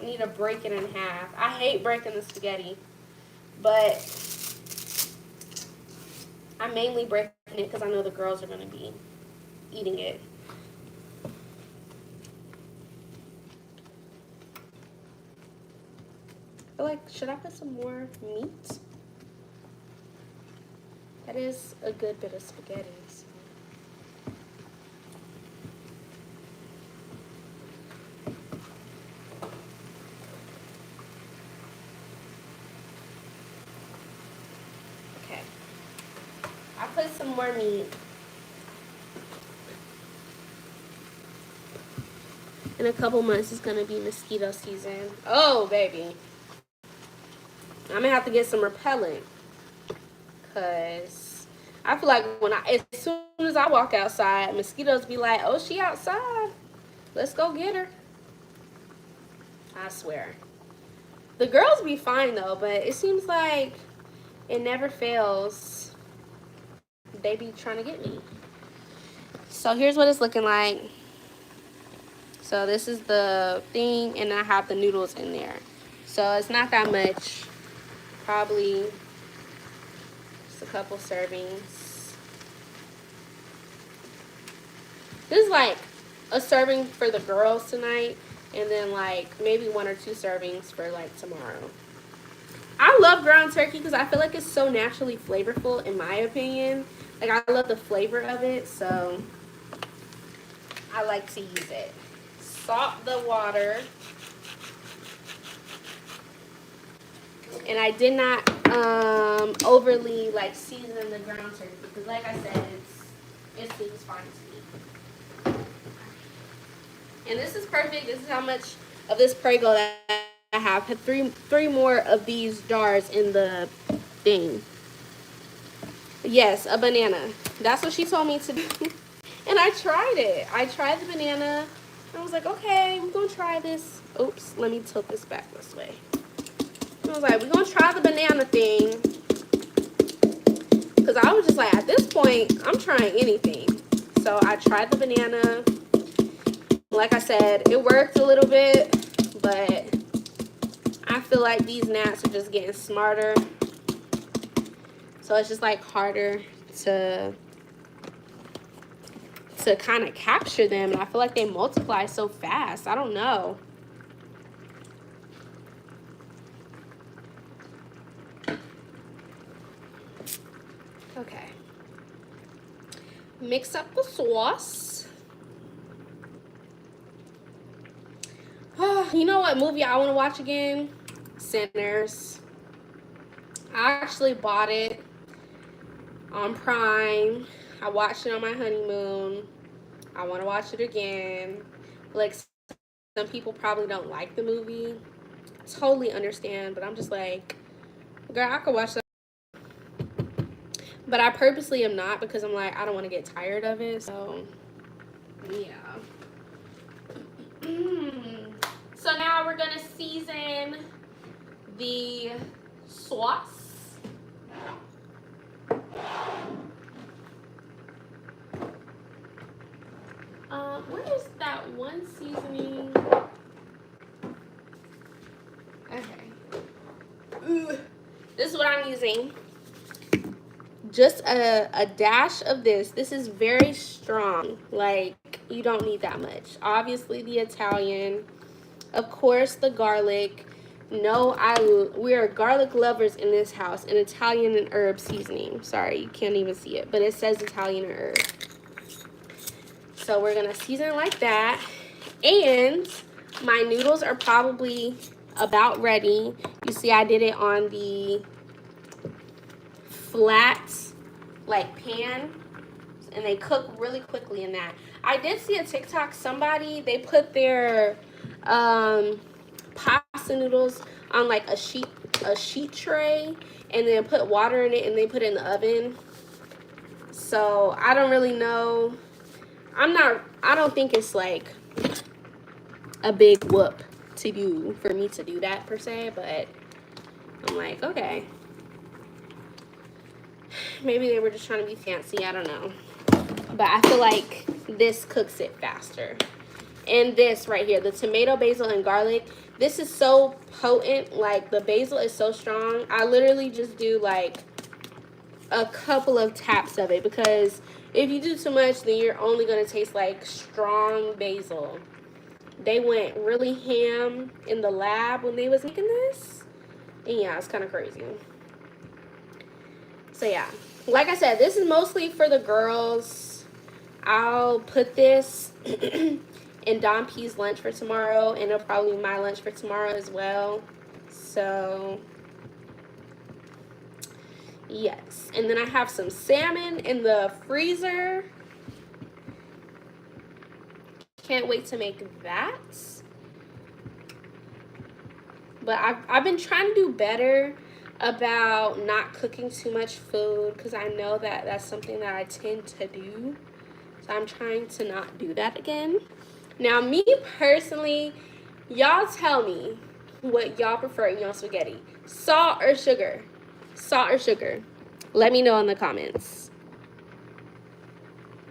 I need to break it in half. I hate breaking the spaghetti, but I'm mainly breaking it because I know the girls are going to be eating it. I feel like, should I put some more meat? That is a good bit of spaghetti. So. Okay. I put some more meat. In a couple months, it's going to be mosquito season. Oh, baby. I'm going to have to get some repellent. Because I feel like as soon as I walk outside, mosquitoes be like, oh, she outside. Let's go get her. I swear. The girls be fine, though, but it seems like it never fails. They be trying to get me. So here's what it's looking like. So this is the thing, and I have the noodles in there. So it's not that much. Probably just a couple servings. This is like a serving for the girls tonight, and then like maybe 1 or 2 servings for like tomorrow. I love ground turkey because I feel like it's so naturally flavorful, in my opinion. Like, I love the flavor of it, so I like to use it. Salt the water. And I did not overly like season the ground turkey because, like I said, it seems fine to me. And this is perfect. This is how much of this Prego that I have. Had three more of these jars in the thing. Yes, a banana. That's what she told me to do. And I tried it. I tried the banana. I was like, okay, we're gonna try this. Oops, let me tilt this back this way. I was like, we're gonna try the banana thing. Because I was just like, at this point, I'm trying anything. So I tried the banana. Like I said, it worked a little bit, but I feel like these gnats are just getting smarter. So it's just like harder to kind of capture them. And I feel like they multiply so fast. I don't know. Okay. Mix up the sauce. You know what movie I want to watch again? Sinners. I actually bought it on Prime. I watched it on my honeymoon. I want to watch it again. Like, some people probably don't like the movie. Totally understand, but I'm just like, girl, I could watch that. But I purposely am not because I'm like, I don't want to get tired of it. So, yeah. So now we're going to season the sauce. Where is that one seasoning? Okay. Ooh. This is what I'm using. Just a dash of this. This is very strong. Like, you don't need that much. Obviously, the Italian. Of course, the garlic. No, we are garlic lovers in this house. An Italian and herb seasoning. Sorry, you can't even see it, but it says Italian and herb. So we're gonna season it like that. And my noodles are probably about ready. You see, I did it on the flat like pan, and they cook really quickly in that. I did see a TikTok, somebody, they put their pasta noodles on like a sheet tray and then put water in it and they put it in the oven. So I don't really know. I don't think it's like a big whoop to do for me to do that per se, but I'm like, okay. Maybe they were just trying to be fancy, I don't know. But I feel like this cooks it faster. And this right here, the tomato, basil, and garlic, this is so potent. Like, the basil is so strong. I literally just do like a couple of taps of it, because if you do too much, then you're only going to taste like strong basil. They went really ham in the lab when they was making this. And yeah, it's kind of crazy. So yeah, like I said, this is mostly for the girls. I'll put this in Don P's lunch for tomorrow, and it'll probably be my lunch for tomorrow as well. So yes, and then I have some salmon in the freezer. Can't wait to make that. But I've been trying to do better about not cooking too much food, because I know that that's something that I tend to do. So I'm trying to not do that again. Now, me personally, y'all tell me what y'all prefer in your spaghetti. Salt or sugar? Salt or sugar? Let me know in the comments.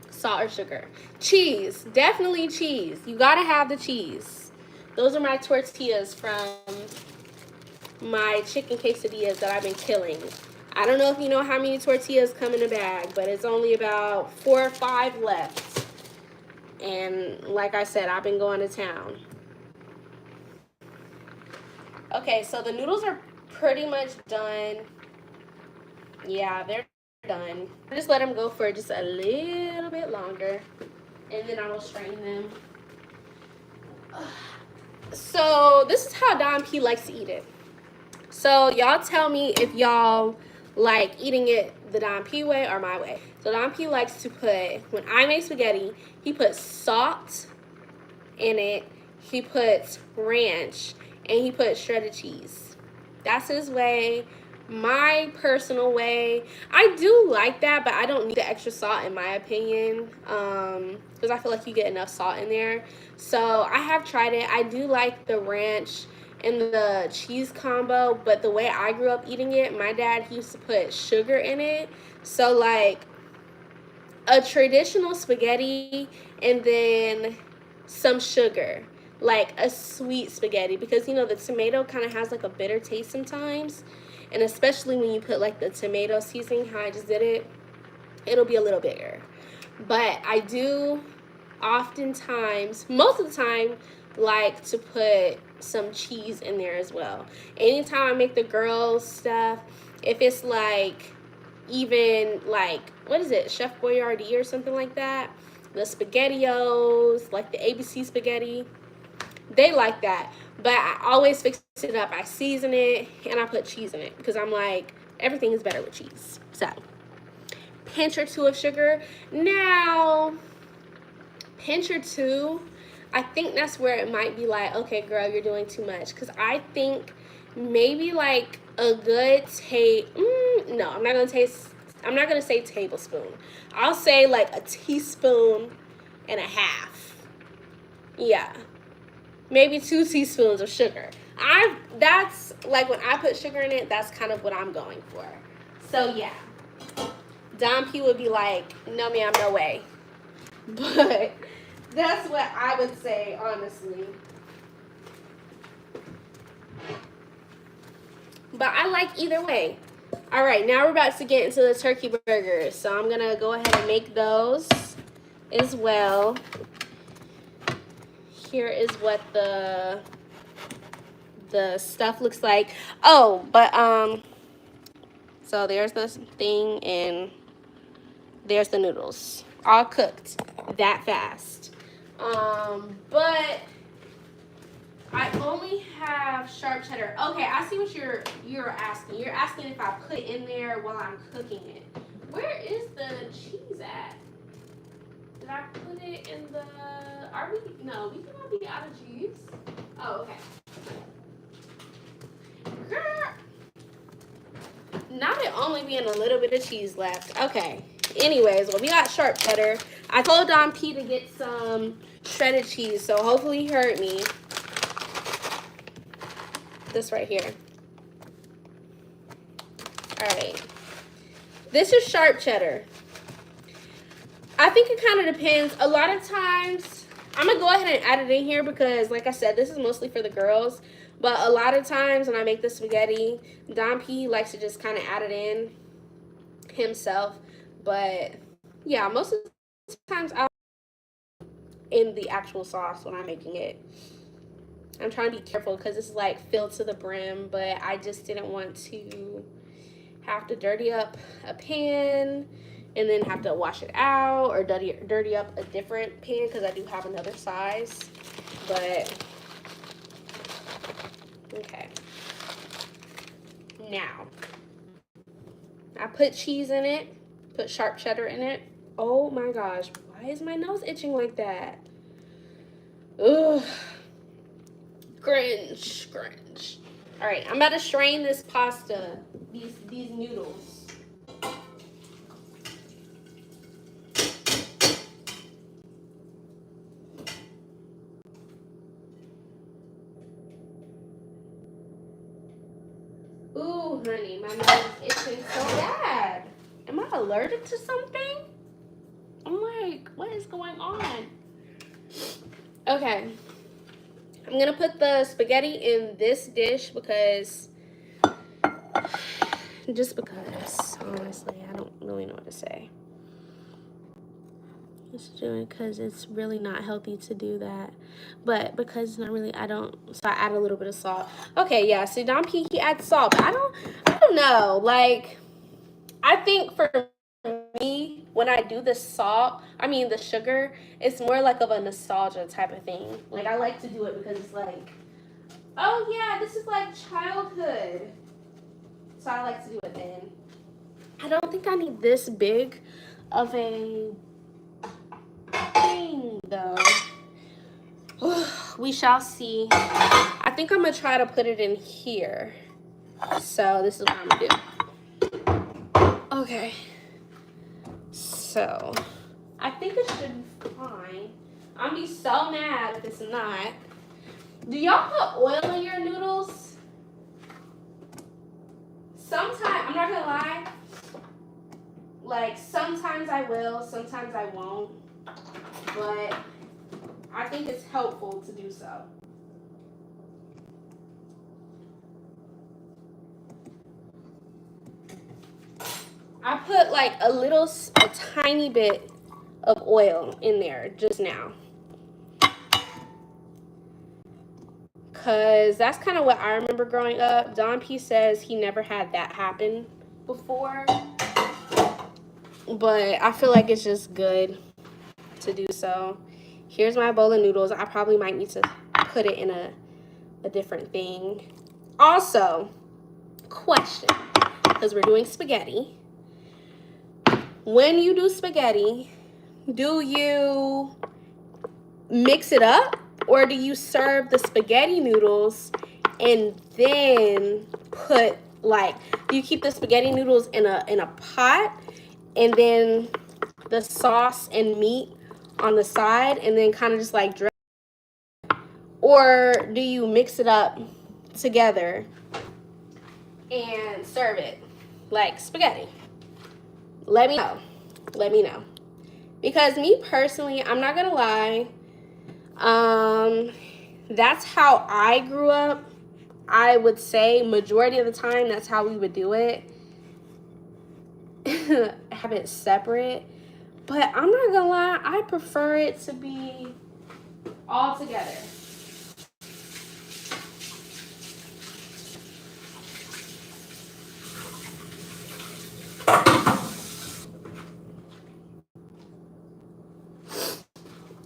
Salt or sugar? Cheese. Definitely cheese. You gotta have the cheese. Those are my tortillas from my chicken quesadillas that I've been killing. I don't know if you know how many tortillas come in a bag, but it's only about 4 or 5 left. And like I said, I've been going to town. Okay, so the noodles are pretty much done. Yeah, they're done. Just let them go for just a little bit longer, and then I will strain them. So this is how Don P likes to eat it. So y'all tell me if y'all like eating it the Don P way or my way. So Don P likes to put, when I make spaghetti, he puts salt in it, he puts ranch, and he puts shredded cheese. That's his way. My personal way, I do like that, but I don't need the extra salt in my opinion, because I feel like you get enough salt in there. So I have tried it. I do like the ranch and the cheese combo, but the way I grew up eating it, my dad, he used to put sugar in it. So like a traditional spaghetti and then some sugar, like a sweet spaghetti, because you know the tomato kind of has like a bitter taste sometimes, and especially when you put like the tomato seasoning how I just did it, it'll be a little bitter. But I do oftentimes, most of the time, like to put some cheese in there as well. Anytime I make the girls stuff, if it's like even like, what is it, Chef Boyardee or something like that, the SpaghettiOs, like the ABC spaghetti, they like that. But I always fix it up. I season it and I put cheese in it because I'm like, everything is better with cheese. So pinch or two of sugar. Now pinch or two, I think that's where it might be like, okay girl, you're doing too much, because I think maybe like a good no, I'm not gonna say tablespoon, I'll say like a teaspoon and a half. Yeah, maybe 2 teaspoons of sugar. That's like, when I put sugar in it, that's kind of what I'm going for. So yeah, Don P would be like, no ma'am, no way. But that's what I would say, honestly. But I like either way. All right, now we're about to get into the turkey burgers. So I'm going to go ahead and make those as well. Here is what the stuff looks like. Oh, but so there's this thing and there's the noodles. All cooked that fast. But I only have sharp cheddar. Okay, I see what you're asking. You're asking if I put it in there while I'm cooking it. Where is the cheese at? Did I put it in the? No, we cannot be out of cheese. Oh, okay. Girl, not it only being a little bit of cheese left. Okay. Anyways, well, we got sharp cheddar. I told Don P to get some shredded cheese, so hopefully he heard me. This right here. All right. This is sharp cheddar. I think it kind of depends. A lot of times, I'm going to go ahead and add it in here because, like I said, this is mostly for the girls. But a lot of times when I make the spaghetti, Don P likes to just kind of add it in himself. But, yeah, most of the times I'll in the actual sauce when I'm making it. I'm trying to be careful because this is like filled to the brim, but I just didn't want to have to dirty up a pan and then have to wash it out, or dirty up a different pan because I do have another size. But okay, now I put cheese in it, put sharp cheddar in it. Oh my gosh, why is my nose itching like that? Ugh. Cringe. All right, I'm about to strain this pasta, these noodles. Ooh, honey, my nose is itching so bad. Am I allergic to something? I'm like, what is going on? Okay. I'm gonna put the spaghetti in this dish because, honestly, I don't really know what to say. It's doing because it's really not healthy to do that. But because it's not really, so I add a little bit of salt. Okay, yeah, so Don P, he adds salt, but I don't know. Like, I think for me, when I do the the sugar, it's more like of a nostalgia type of thing. Like, I like to do it because it's like, oh yeah, this is like childhood. So I like to do it then. I don't think I need this big of a thing though. We shall see. I think I'm gonna try to put it in here. So this is what I'm gonna do. Okay. So I think it should be fine. I'm gonna be so mad if it's not. Do y'all put oil in your noodles? Sometimes, I'm not gonna lie, like sometimes I will, sometimes I won't. But I think it's helpful to do so. I put like a tiny bit of oil in there just now. Because that's kind of what I remember growing up. Don P says he never had that happen before. But I feel like it's just good to do so. Here's my bowl of noodles. I probably might need to put it in a different thing. Also, question, because we're doing spaghetti. When you do spaghetti, do you mix it up or do you serve the spaghetti noodles and then put do you keep the spaghetti noodles in a pot and then the sauce and meat on the side and then kind of just like dress, or do you mix it up together and serve it like spaghetti? Let me know. Because me personally, I'm not gonna lie, that's how I grew up. I would say majority of the time that's how we would do it. Have it separate. But I'm not gonna lie, I prefer it to be all together.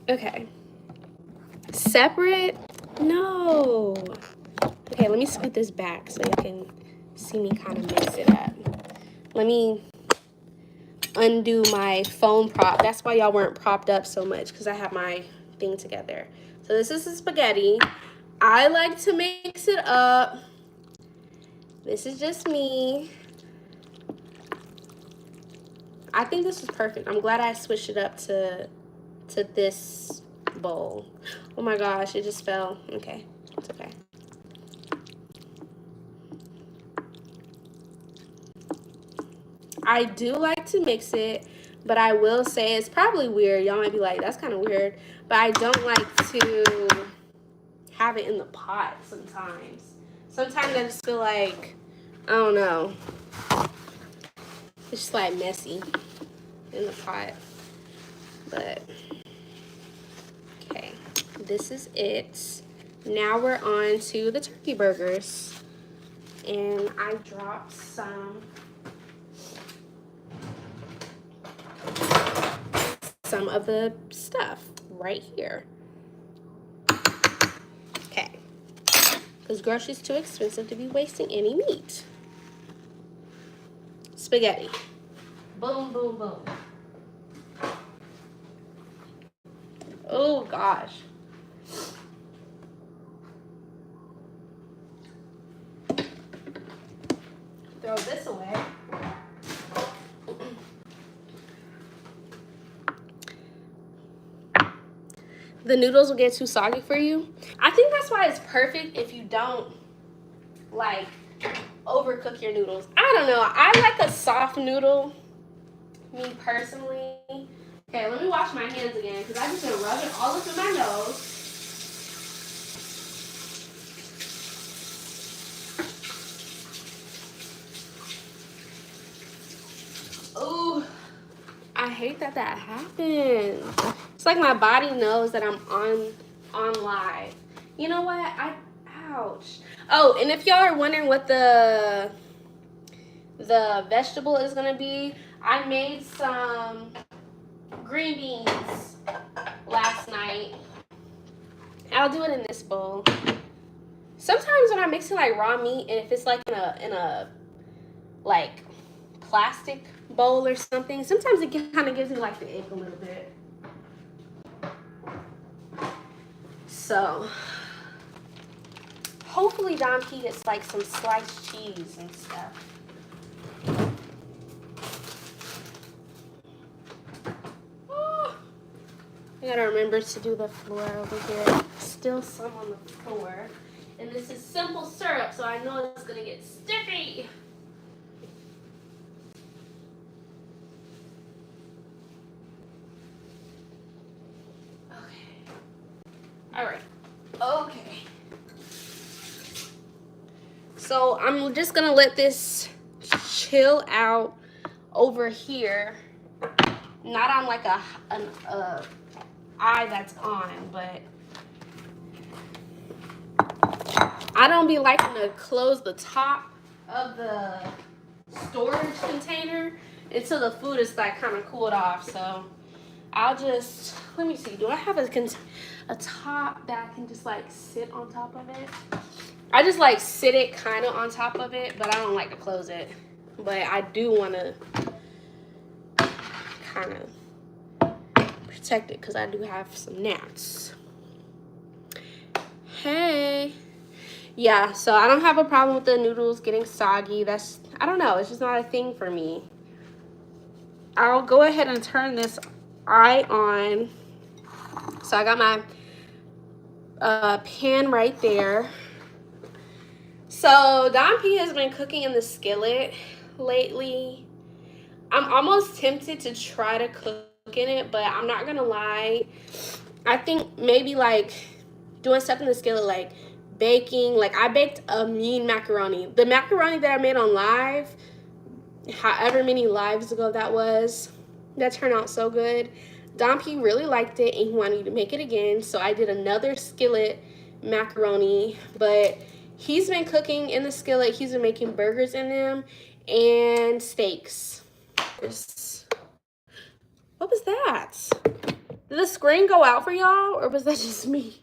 Okay. Separate? No. Okay, let me scoot this back so you can see me kind of mix it up. Let me undo my phone prop. That's why y'all weren't propped up so much, because I have my thing together. So this is the spaghetti. I like to mix it up. This is just me. I think this is perfect. I'm glad I switched it up to this bowl. Oh my gosh, it just fell. Okay, it's okay. I do like to mix it, but I will say it's probably weird. Y'all might be like, that's kind of weird. But I don't like to have it in the pot sometimes. Sometimes I just feel like, I don't know. It's just like messy in the pot. But, okay. This is it. Now we're on to the turkey burgers. And I dropped some of the stuff right here. Okay. Because groceries too expensive to be wasting any meat. Spaghetti. Boom, boom, boom. Oh gosh. Throw this away. The noodles will get too soggy for you. I think that's why it's perfect if you don't like overcook your noodles. I don't know. I like a soft noodle, me personally. Okay, let me wash my hands again because I'm just gonna rub it all up in my nose. Ooh, I hate hate that that happens. It's like my body knows that I'm on live. You know what? Ouch. Oh, and if y'all are wondering what the vegetable is gonna be, I made some green beans last night. I'll do it in this bowl. Sometimes when I'm mixing like raw meat, and if it's like in a like plastic bowl or something, sometimes it kind of gives me like the ick a little bit. So hopefully Don P gets like some sliced cheese and stuff. I gotta remember to do the floor over here. Still some on the floor. And this is simple syrup, so I know it's gonna get sticky. Okay. Alright. Okay. So I'm just gonna let this chill out over here. Not on like an eye that's on, but I don't be liking to close the top of the storage container until the food is like kind of cooled off. So I'll just, let me see, do I have a top that I can just like sit on top of it? I just like sit it kind of on top of it, but I don't like to close it. But I do want to kind of protect it because I do have some gnats. Hey. Yeah, so I don't have a problem with the noodles getting soggy. That's, I don't know, it's just not a thing for me. I'll go ahead and turn this eye on. So I got my pan right there. So Don P has been cooking in the skillet lately. I'm almost tempted to try to cook in it, but I'm not gonna lie. I think maybe like doing stuff in the skillet, like baking, like I baked a mean macaroni. The macaroni that I made on live, however many lives ago that was, that turned out so good. Don P really liked it and he wanted me to make it again, so I did another skillet macaroni. But he's been cooking in the skillet. He's been making burgers in them and steaks. What was that? Did the screen go out for y'all, or was that just me?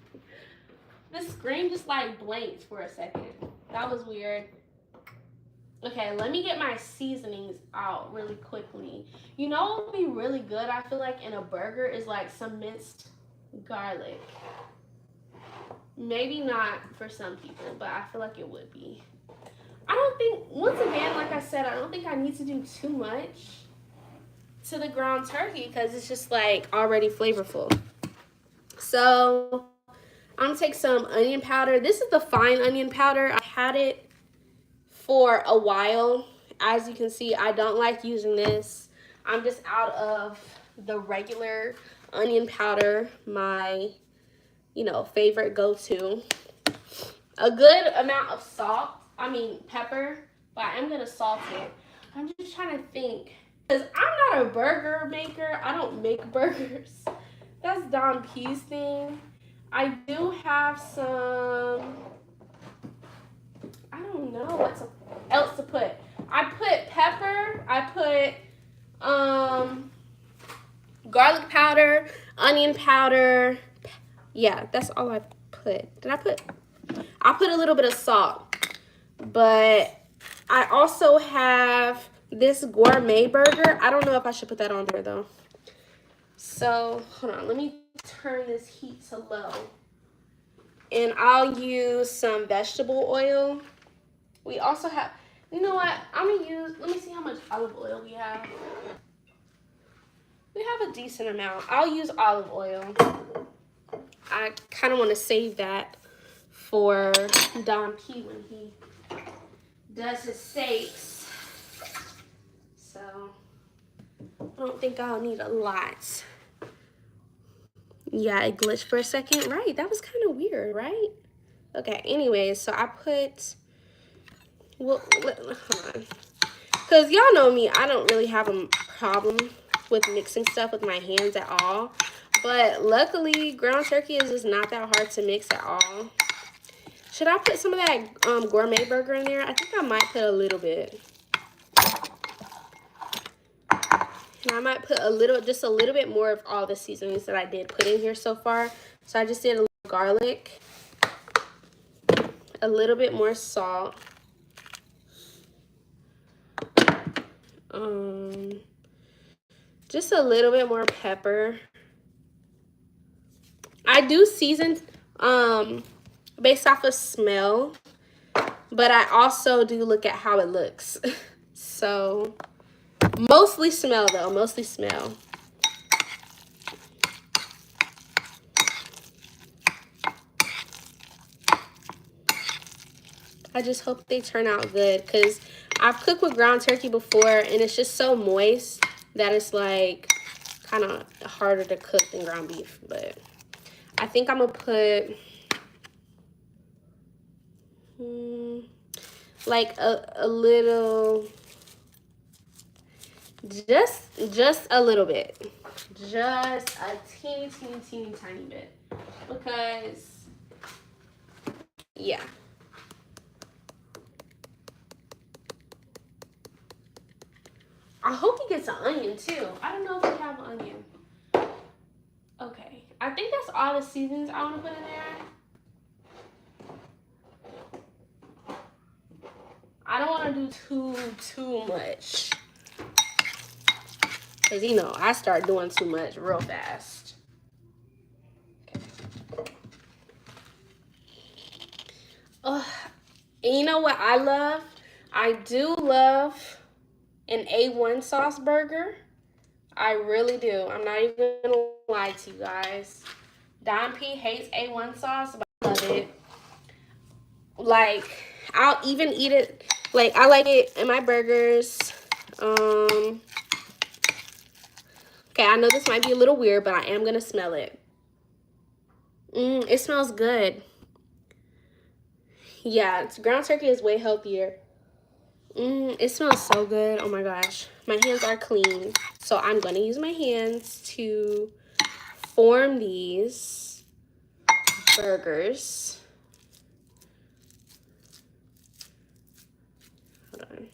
The screen just like blanked for a second. That was weird. Okay, let me get my seasonings out really quickly. You know what would be really good, I feel like, in a burger is like some minced garlic. Maybe not for some people, but I feel like it would be. I don't think, once again, like I said, I don't think I need to do too much to the ground turkey because it's just like already flavorful. So I'm gonna take some onion powder. This is the fine onion powder. I had it for a while. As you can see, I don't like using this. I'm just out of the regular onion powder, my, you know, favorite go-to. A good amount of salt, pepper, but I'm gonna salt it. I'm just trying to think, because I'm not a burger maker. I don't make burgers. That's Don P's thing. I do have some, I don't know what else to put. I put pepper, I put garlic powder, onion powder. Yeah, that's all I put. I put a little bit of salt. But I also have this gourmet burger. I don't know if I should put that on there though. So hold on, let me turn this heat to low. And I'll use some vegetable oil. We also have, you know what? I'm gonna use, let me see how much olive oil we have. We have a decent amount. I'll use olive oil. I kind of want to save that for Don P when he does his steaks. So I don't think I'll need a lot. Yeah, it glitched for a second. Right, that was kind of weird, right? Okay, anyways, so I put, well, hold on. Because y'all know me, I don't really have a problem with mixing stuff with my hands at all. But luckily, ground turkey is just not that hard to mix at all. Should I put some of that gourmet burger in there? I think I might put a little bit. And I might put just a little bit more of all the seasonings that I did put in here so far. So I just did a little garlic, a little bit more salt, just a little bit more pepper. I do season based off of smell, but I also do look at how it looks. So mostly smell though, mostly smell. I just hope they turn out good because I've cooked with ground turkey before and it's just so moist that it's like kind of harder to cook than ground beef. But I think I'm gonna put like a little, just a little bit, just a teeny tiny bit, because yeah. I hope he gets an onion too. I don't know if we have an onion. Okay, I think that's all the seasons I want to put in there. I don't want to do too much, because you know I start doing too much real fast. Okay. And you know what I love? I do love an A1 sauce burger. I really do. I'm not even gonna lie to you guys. Don P hates A1 sauce, but I love it. Like, I'll even eat it. Like, I like it in my burgers. Okay, I know this might be a little weird, but I am gonna smell it. It smells good. Yeah, ground turkey is way healthier. It smells so good. Oh my gosh. My hands are clean. So I'm going to use my hands to form these burgers. Hold on.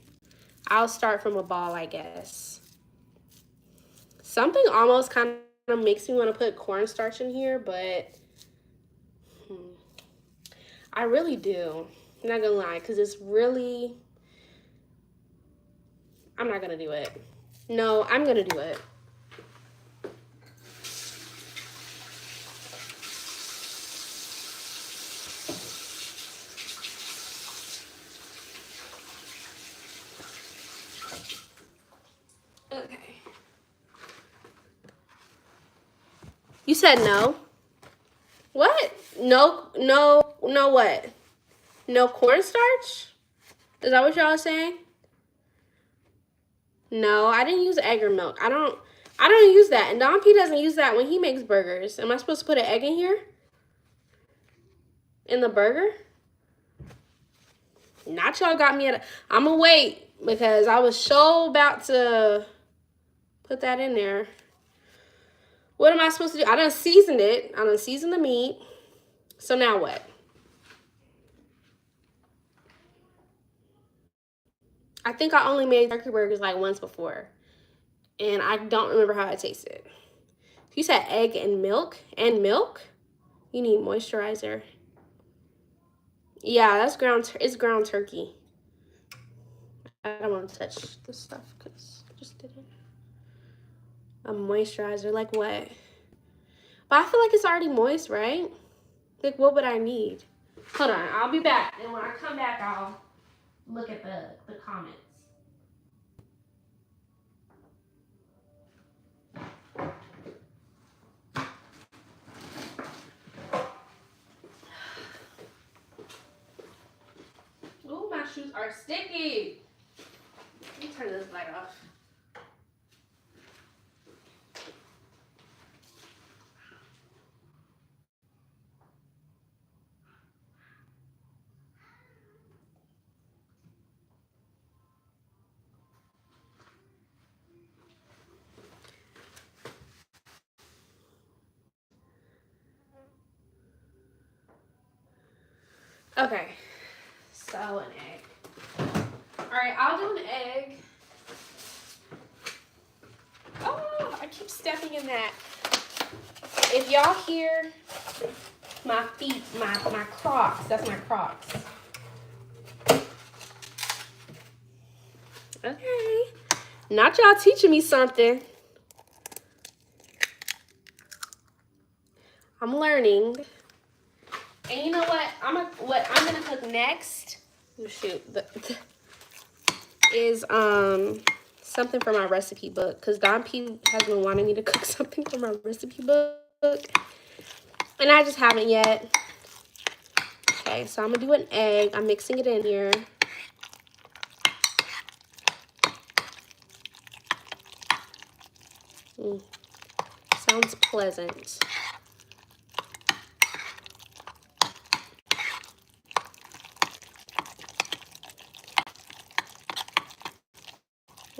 I'll start from a ball, I guess. Something almost kind of makes me want to put cornstarch in here, but I really do. I'm not going to lie, because it's really... I'm not going to do it. No, I'm going to do it. Okay. You said no? What? No what? No cornstarch? Is that what y'all are saying? No, I didn't use egg or milk. I don't use that. And Don P doesn't use that when he makes burgers. Am I supposed to put an egg in here? In the burger? Not y'all got me at a... I'm gonna wait because I was so about to put that in there. What am I supposed to do? I done seasoned it. I done seasoned the meat. So now what? I think I only made turkey burgers like once before. And I don't remember how it tasted. You said egg and milk? And milk? You need moisturizer. Yeah, that's it's ground turkey. I don't want to touch this stuff because I just did it. A moisturizer, like what? But I feel like it's already moist, right? Like, what would I need? Hold on, I'll be back. And when I come back, I'll look at the comments. Ooh, my shoes are sticky. Let me turn this light off. Okay, so an egg. All right, I'll do an egg. Oh, I keep stepping in that. If y'all hear my feet, my Crocs, that's my Crocs. Okay, not y'all teaching me something. I'm learning. And you know what I'm gonna cook next? Oh, shoot, is something from my recipe book, because Don P has been wanting me to cook something from my recipe book, and I just haven't yet. Okay, so I'm gonna do an egg. I'm mixing it in here. Sounds pleasant.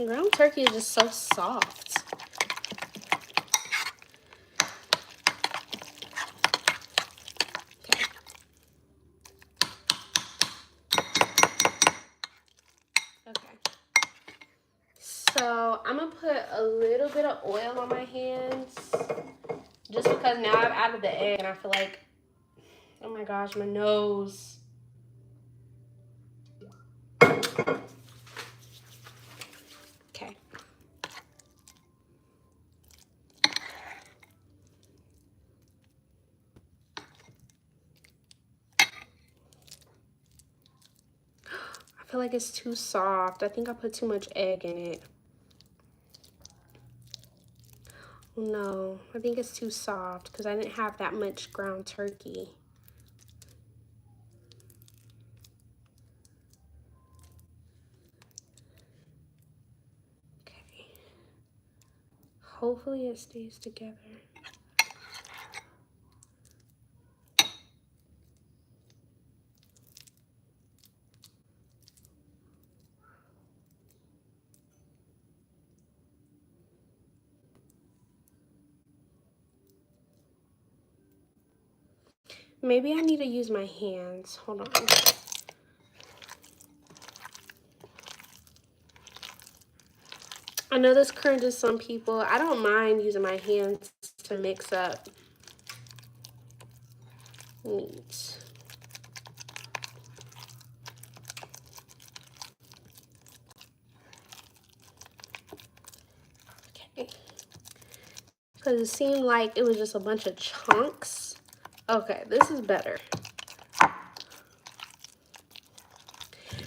Ground turkey is just so soft. Okay. Okay. So I'm gonna put a little bit of oil on my hands, just because now I've added the egg and I feel like, oh my gosh, my nose. Okay. I feel like it's too soft. I think I put too much egg in it. No, I think it's too soft because I didn't have that much ground turkey. Okay. Hopefully it stays together. Maybe I need to use my hands. Hold on. I know this cringes some people. I don't mind using my hands to mix up meat. Okay. Because it seemed like it was just a bunch of chunks. Okay, this is better.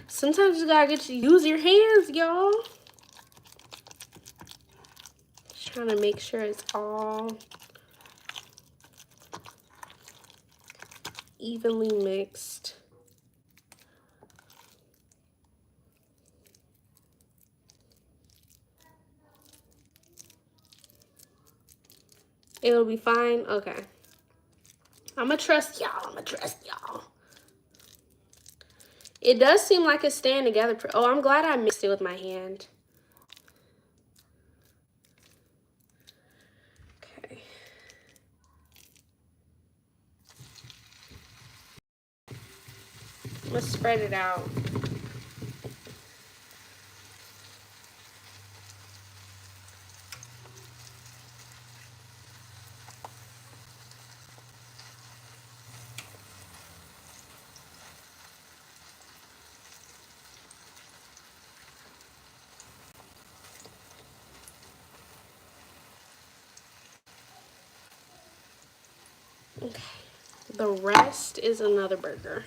Sometimes you gotta get to use your hands, y'all. Just trying to make sure it's all evenly mixed. It'll be fine. Okay. I'ma trust y'all. It does seem like it's staying together. Oh, I'm glad I mixed it with my hand. Okay. I'm gonna spread it out. Okay. The rest is another burger.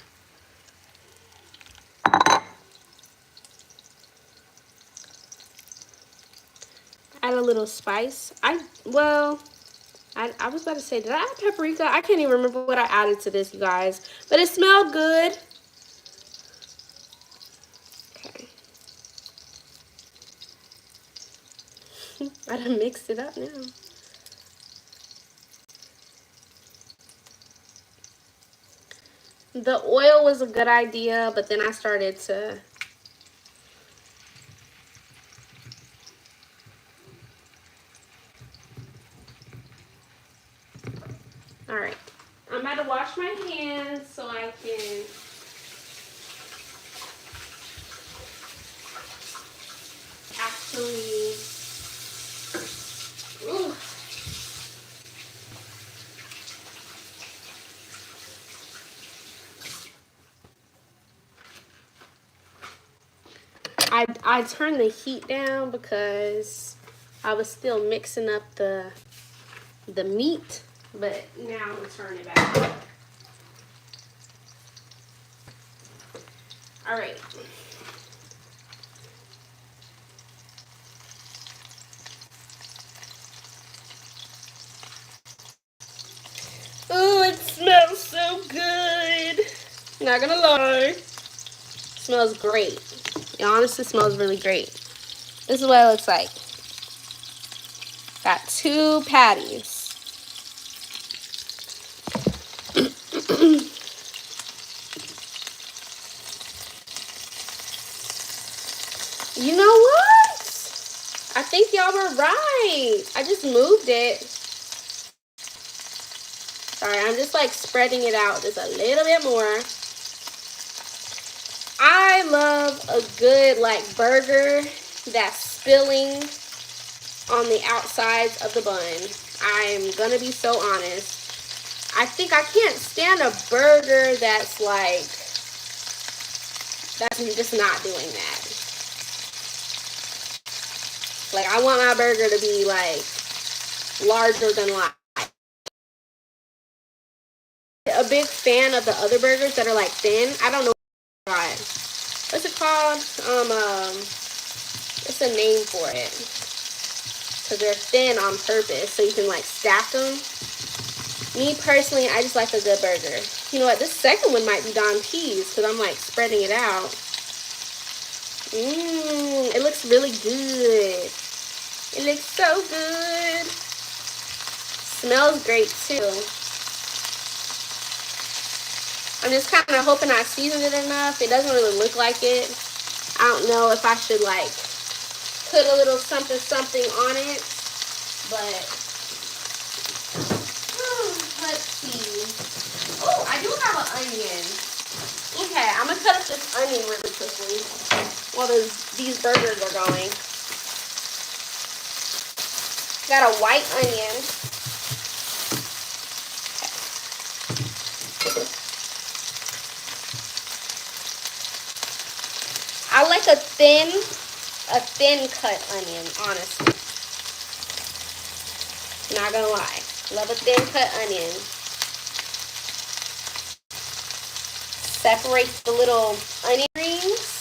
Add a little spice. I was about to say, did I add paprika? I can't even remember what I added to this, you guys. But it smelled good. Okay. I done mixed it up now. The oil was a good idea, but then I started to... All right. I'm about to wash my hands so I can I turned the heat down because I was still mixing up the meat, but now I'm gonna turn it back up. All right. Oh, it smells so good. Not gonna lie. It smells great. It honestly smells really great. This is what it looks like. Got 2 patties. You know what? I think y'all were right. I just moved it. Sorry, I'm just like spreading it out just a little bit more. I love a good like burger that's spilling on the outsides of the bun. I'm gonna be so honest. I think I can't stand a burger that's just not doing that. Like, I want my burger to be like larger than life. A big fan of the other burgers that are like thin. I don't know why. What's it called? It's a name for it. Because they're thin on purpose, so you can like stack them. Me personally, I just like a good burger. You know what? This second one might be Don Peas because I'm like spreading it out. It looks really good. It looks so good. Smells great too. I'm just kind of hoping I seasoned it enough. It doesn't really look like it. I don't know if I should like put a little something on it, but let's see. Oh, I do have an onion. Okay, I'm gonna cut up this onion really quickly while these burgers are going. Got a white onion. I like a thin cut onion, honestly. Not gonna lie. Love a thin cut onion. Separate the little onion rings.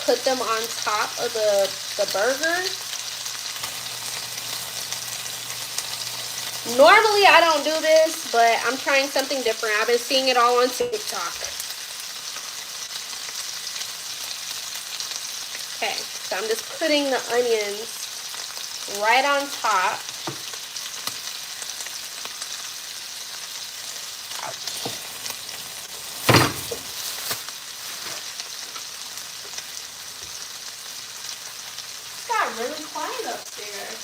Put them on top of the burger. Normally I don't do this, but I'm trying something different. I've been seeing it all on TikTok. Okay, so I'm just putting the onions right on top. It got really quiet upstairs.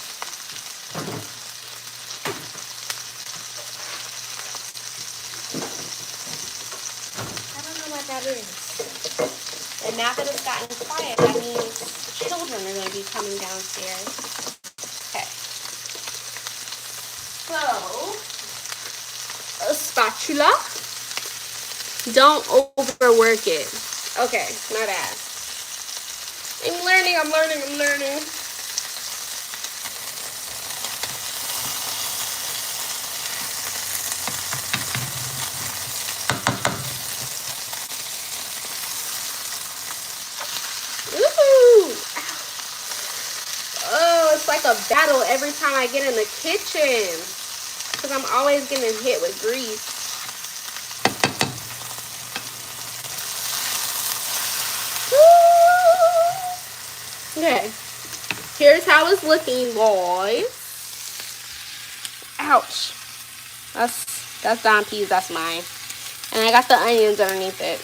That is. And now that it's gotten quiet, that means children are going to be coming downstairs. Okay. So, a spatula. Don't overwork it. Okay, my bad. I'm learning. Like a battle every time I get in the kitchen because I'm always getting hit with grease. Okay, here's how it's looking, boys. Ouch. That's Don Peas, that's mine. And I got the onions underneath it.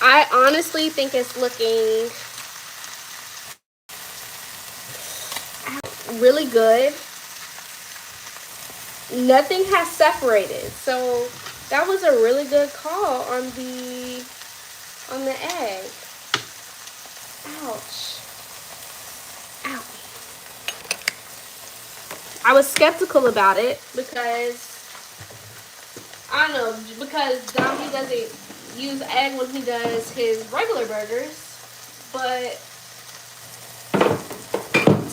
I honestly think it's looking really good. Nothing has separated, so that was a really good call on the egg. Ouch. Ow. I was skeptical about it because I don't know, because Don B doesn't use egg when he does his regular burgers, but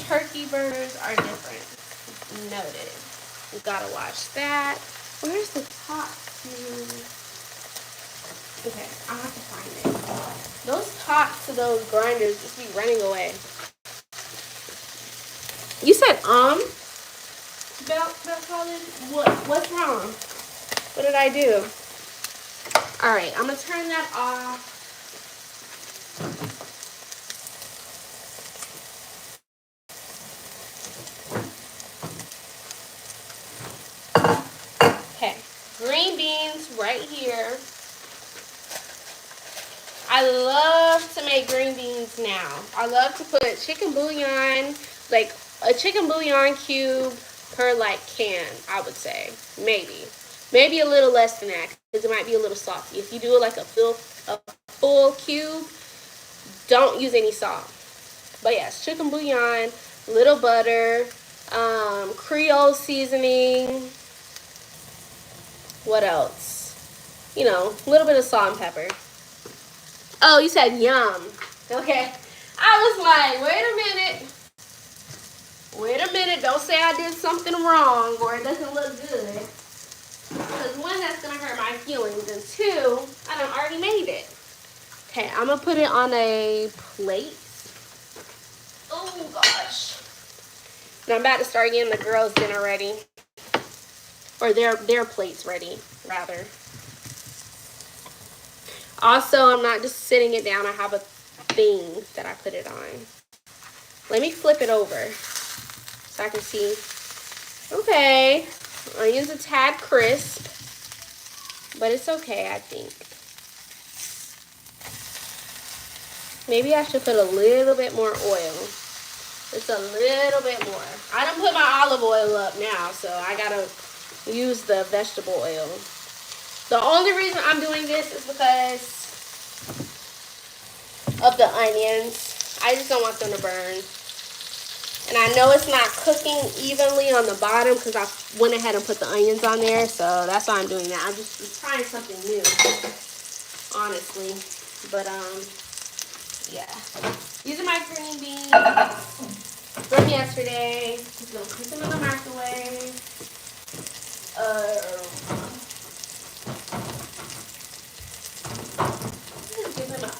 turkey burgers are different. Noted. We gotta watch that. Where's the top? Okay, I'll have to find it. Those tops to those grinders just be running away. You said belt college? What's wrong? What did I do? Alright, I'm gonna turn that off. Okay, green beans right here. I love to make green beans now. I love to put chicken bouillon, like a chicken bouillon cube per like can, I would say. Maybe a little less than that because it might be a little salty. If you do it like a full cube, don't use any salt. But yes, chicken bouillon, little butter, Creole seasoning. What else? You know, a little bit of salt and pepper. Oh, you said yum. Okay. I was like, wait a minute. Don't say I did something wrong or it doesn't look good. Because one, that's going to hurt my feelings. And two, I done already made it. Okay, I'm going to put it on a plate. Oh, gosh. And I'm about to start getting the girls' dinner ready. Or their plates ready, rather. Also, I'm not just sitting it down. I have a thing that I put it on. Let me flip it over so I can see. Okay. Onions a tad crisp. But it's okay, I think. Maybe I should put a little bit more oil. Just a little bit more. I done put my olive oil up now, so I gotta use the vegetable oil. The only reason I'm doing this is because of the onions. I just don't want them to burn. And I know it's not cooking evenly on the bottom because I went ahead and put the onions on there. So that's why I'm doing that. I'm just trying something new, honestly. But, yeah. These are my green beans from yesterday. Just gonna put them in the microwave. Give them an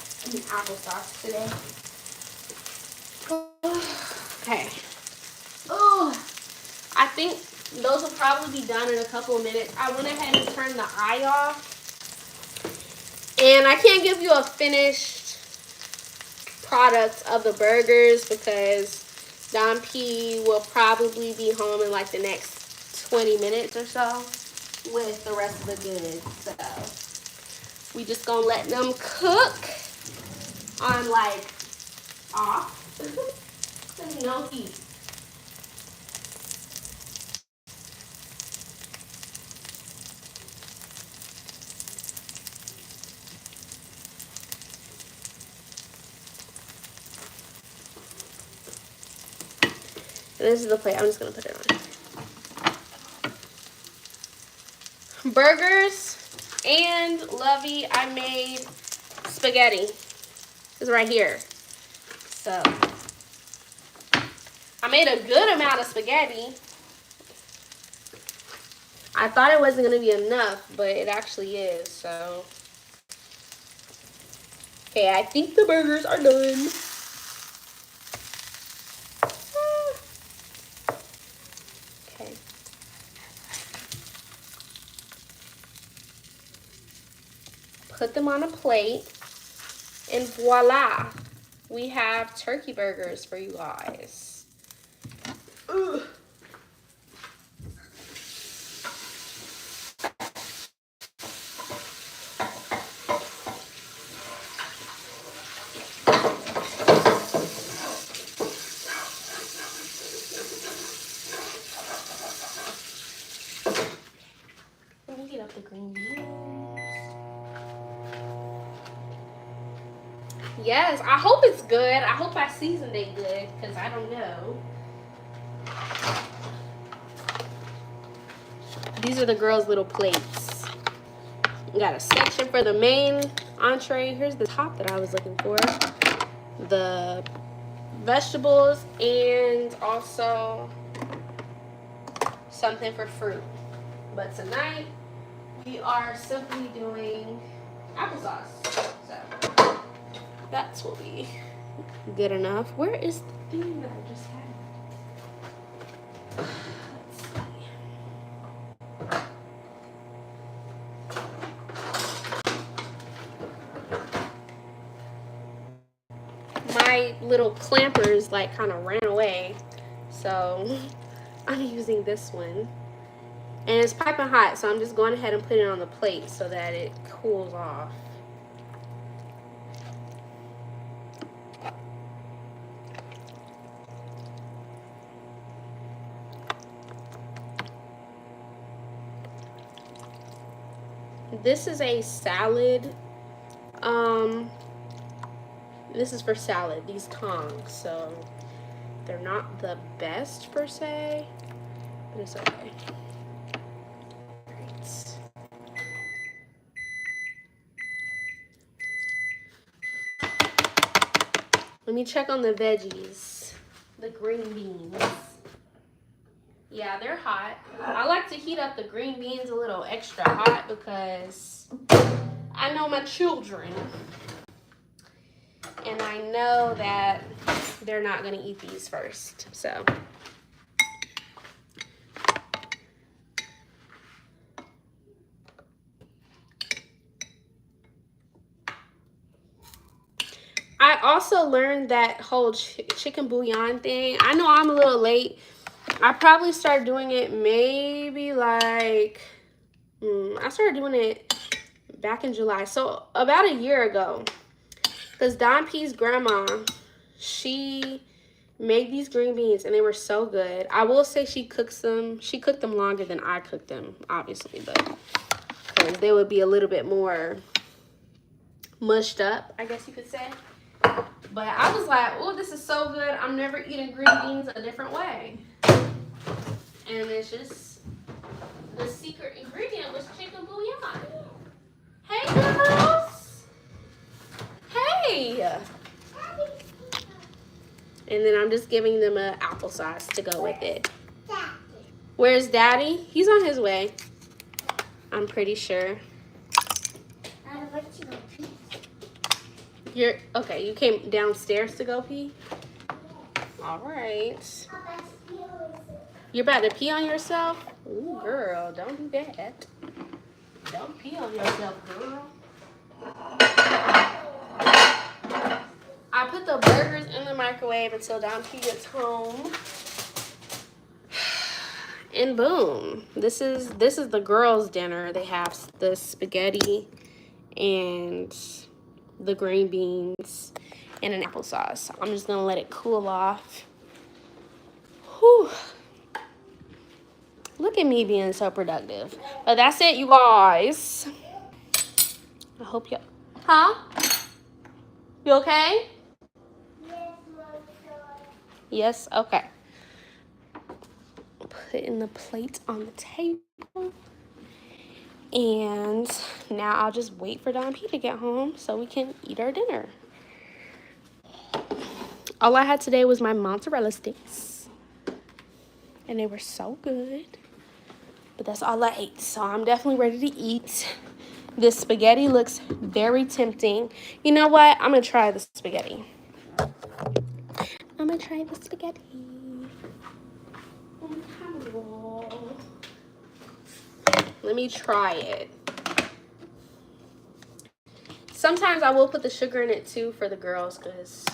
applesauce today. Okay. Oh, I think those will probably be done in a couple of minutes. I went ahead and turned the eye off. And I can't give you a finished product of the burgers because Don P will probably be home in like the next 20 minutes or so with the rest of the goods. So we just gonna let them cook on like off. There's no heat. And this is the plate. I'm just gonna put it on. Burgers and Lovey, I made spaghetti. It's right here. So I made a good amount of spaghetti. I thought it wasn't gonna be enough, but it actually is. So okay, I think the burgers are done. Okay. Put them on a plate, and voila, we have turkey burgers for you guys. Ugh. Let me get up the green beans. Yes, I hope it's good. I hope I seasoned it good because I don't know. These are the girls' little plates. Got a section for the main entree. Here's the top that I was looking for. The vegetables and also something for fruit. But tonight we are simply doing applesauce. So that's what we good enough. Where is the thing that I just had? My little clampers like kind of ran away, so I'm using this one, and it's piping hot, so I'm just going ahead and putting it on the plate so that it cools off. This is a salad. This is for salad, these tongs, so they're not the best per se, but it's okay. Right. Let me check on the veggies. The green beans. Yeah, they're hot. I like to heat up the green beans a little extra hot because I know my children. And I know that they're not going to eat these first. So I also learned that whole chicken bouillon thing. I know I'm a little late. I probably started doing it maybe like, I started doing it back in July. So about a year ago. Because Don P's grandma, she made these green beans and they were so good. I will say she cooked them longer than I cooked them, obviously, but because they would be a little bit more mushed up, I guess you could say. But I was like, oh, this is so good. I'm never eating green beans a different way. And it's just, the secret ingredient was chicken bouillon. Hey, girls. Hey. And then I'm just giving them an applesauce to go with it. Where's Daddy? He's on his way. I'm pretty sure. You're okay. You came downstairs to go pee? All right. You're about to pee on yourself? Ooh, girl, don't do that. Don't pee on yourself, girl. I put the burgers in the microwave until Don P gets home. And boom. This is the girls' dinner. They have the spaghetti and the green beans and an applesauce. I'm just gonna let it cool off. Whew. Look at me being so productive. But that's it, you guys. I hope you... Huh? You okay? Yes? Okay. Putting the plate on the table. And now I'll just wait for Don P to get home so we can eat our dinner. All I had today was my mozzarella sticks. And they were so good. But that's all I ate. So I'm definitely ready to eat. This spaghetti looks very tempting. You know what? I'm going to try the spaghetti. I'm going to try the spaghetti. Let me try it. Sometimes I will put the sugar in it too for the girls, because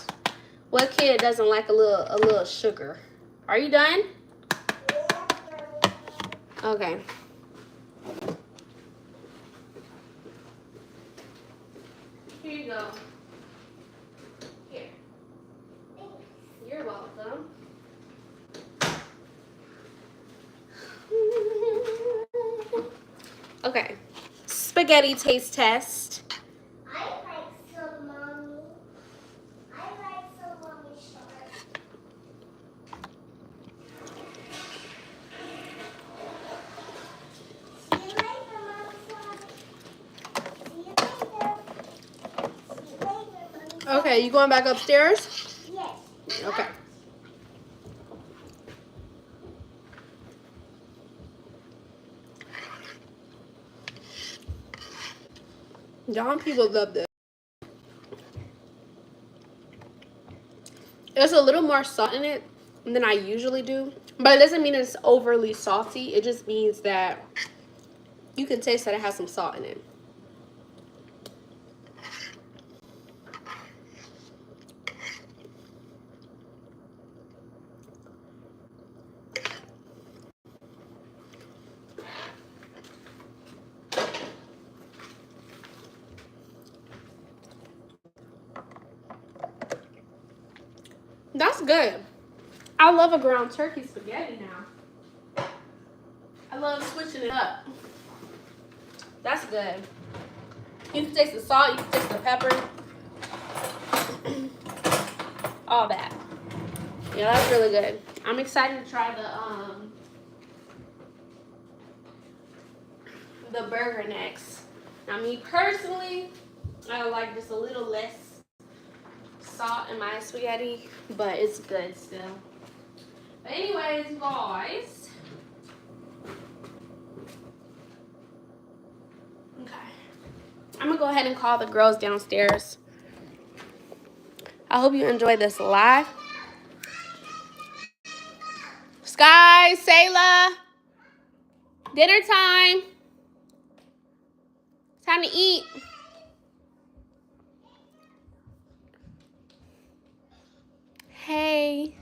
what kid doesn't like a little sugar? Are you done? Okay. Here you go. Here. You're welcome. Okay. Spaghetti taste test. I like some mommy. I like some mommy shark. You like the mommy shark? Okay, you going back upstairs? Yes. Okay. Young people love this. There's a little more salt in it than I usually do. But it doesn't mean it's overly salty. It just means that you can taste that it has some salt in it. That's good. I love a ground turkey spaghetti now. I love switching it up. That's good. You can taste the salt, you can taste the pepper. All that. Yeah, that's really good. I'm excited to try the burger next. Now me personally, I like just a little less salt in my spaghetti, but it's good still. But anyways, guys. Okay. I'm gonna go ahead and call the girls downstairs. I hope you enjoyed this live. Sky, Sayla, dinner time. Time to eat. Hey,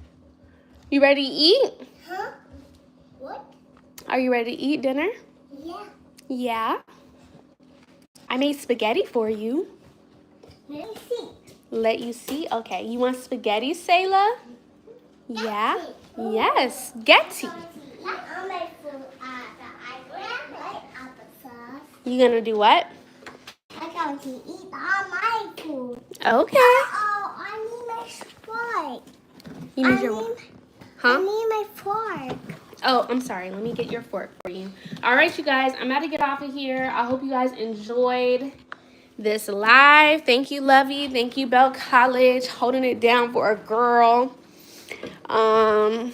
you ready to eat? Huh? What? Are you ready to eat dinner? Yeah. Yeah. I made spaghetti for you. Let me see. Let you see? Okay, you want spaghetti, Sayla? Yeah? Yes, Getty. You gonna do what? I'm going to eat all my food. Okay. Oh, I need my fork. You need your what? I Huh? need my fork. Oh, I'm sorry. Let me get your fork for you. All right, you guys. I'm about to get off of here. I hope you guys enjoyed this live. Thank you, Lovey. Thank you, Bell College, holding it down for a girl. And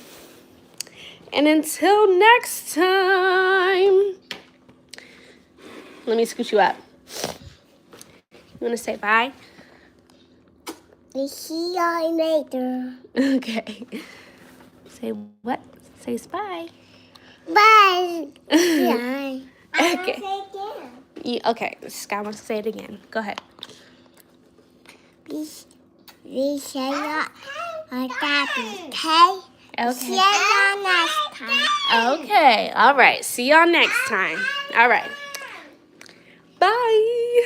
until next time, let me scoot you up. You want to say bye? We see you later. Okay. Say what? Say bye. Bye. Bye. Okay. Say again. Okay. Sky wants to say it again. Go ahead. We say you are happy, okay? Okay. See you next time. Okay. All right. See y'all next time. All right. Bye.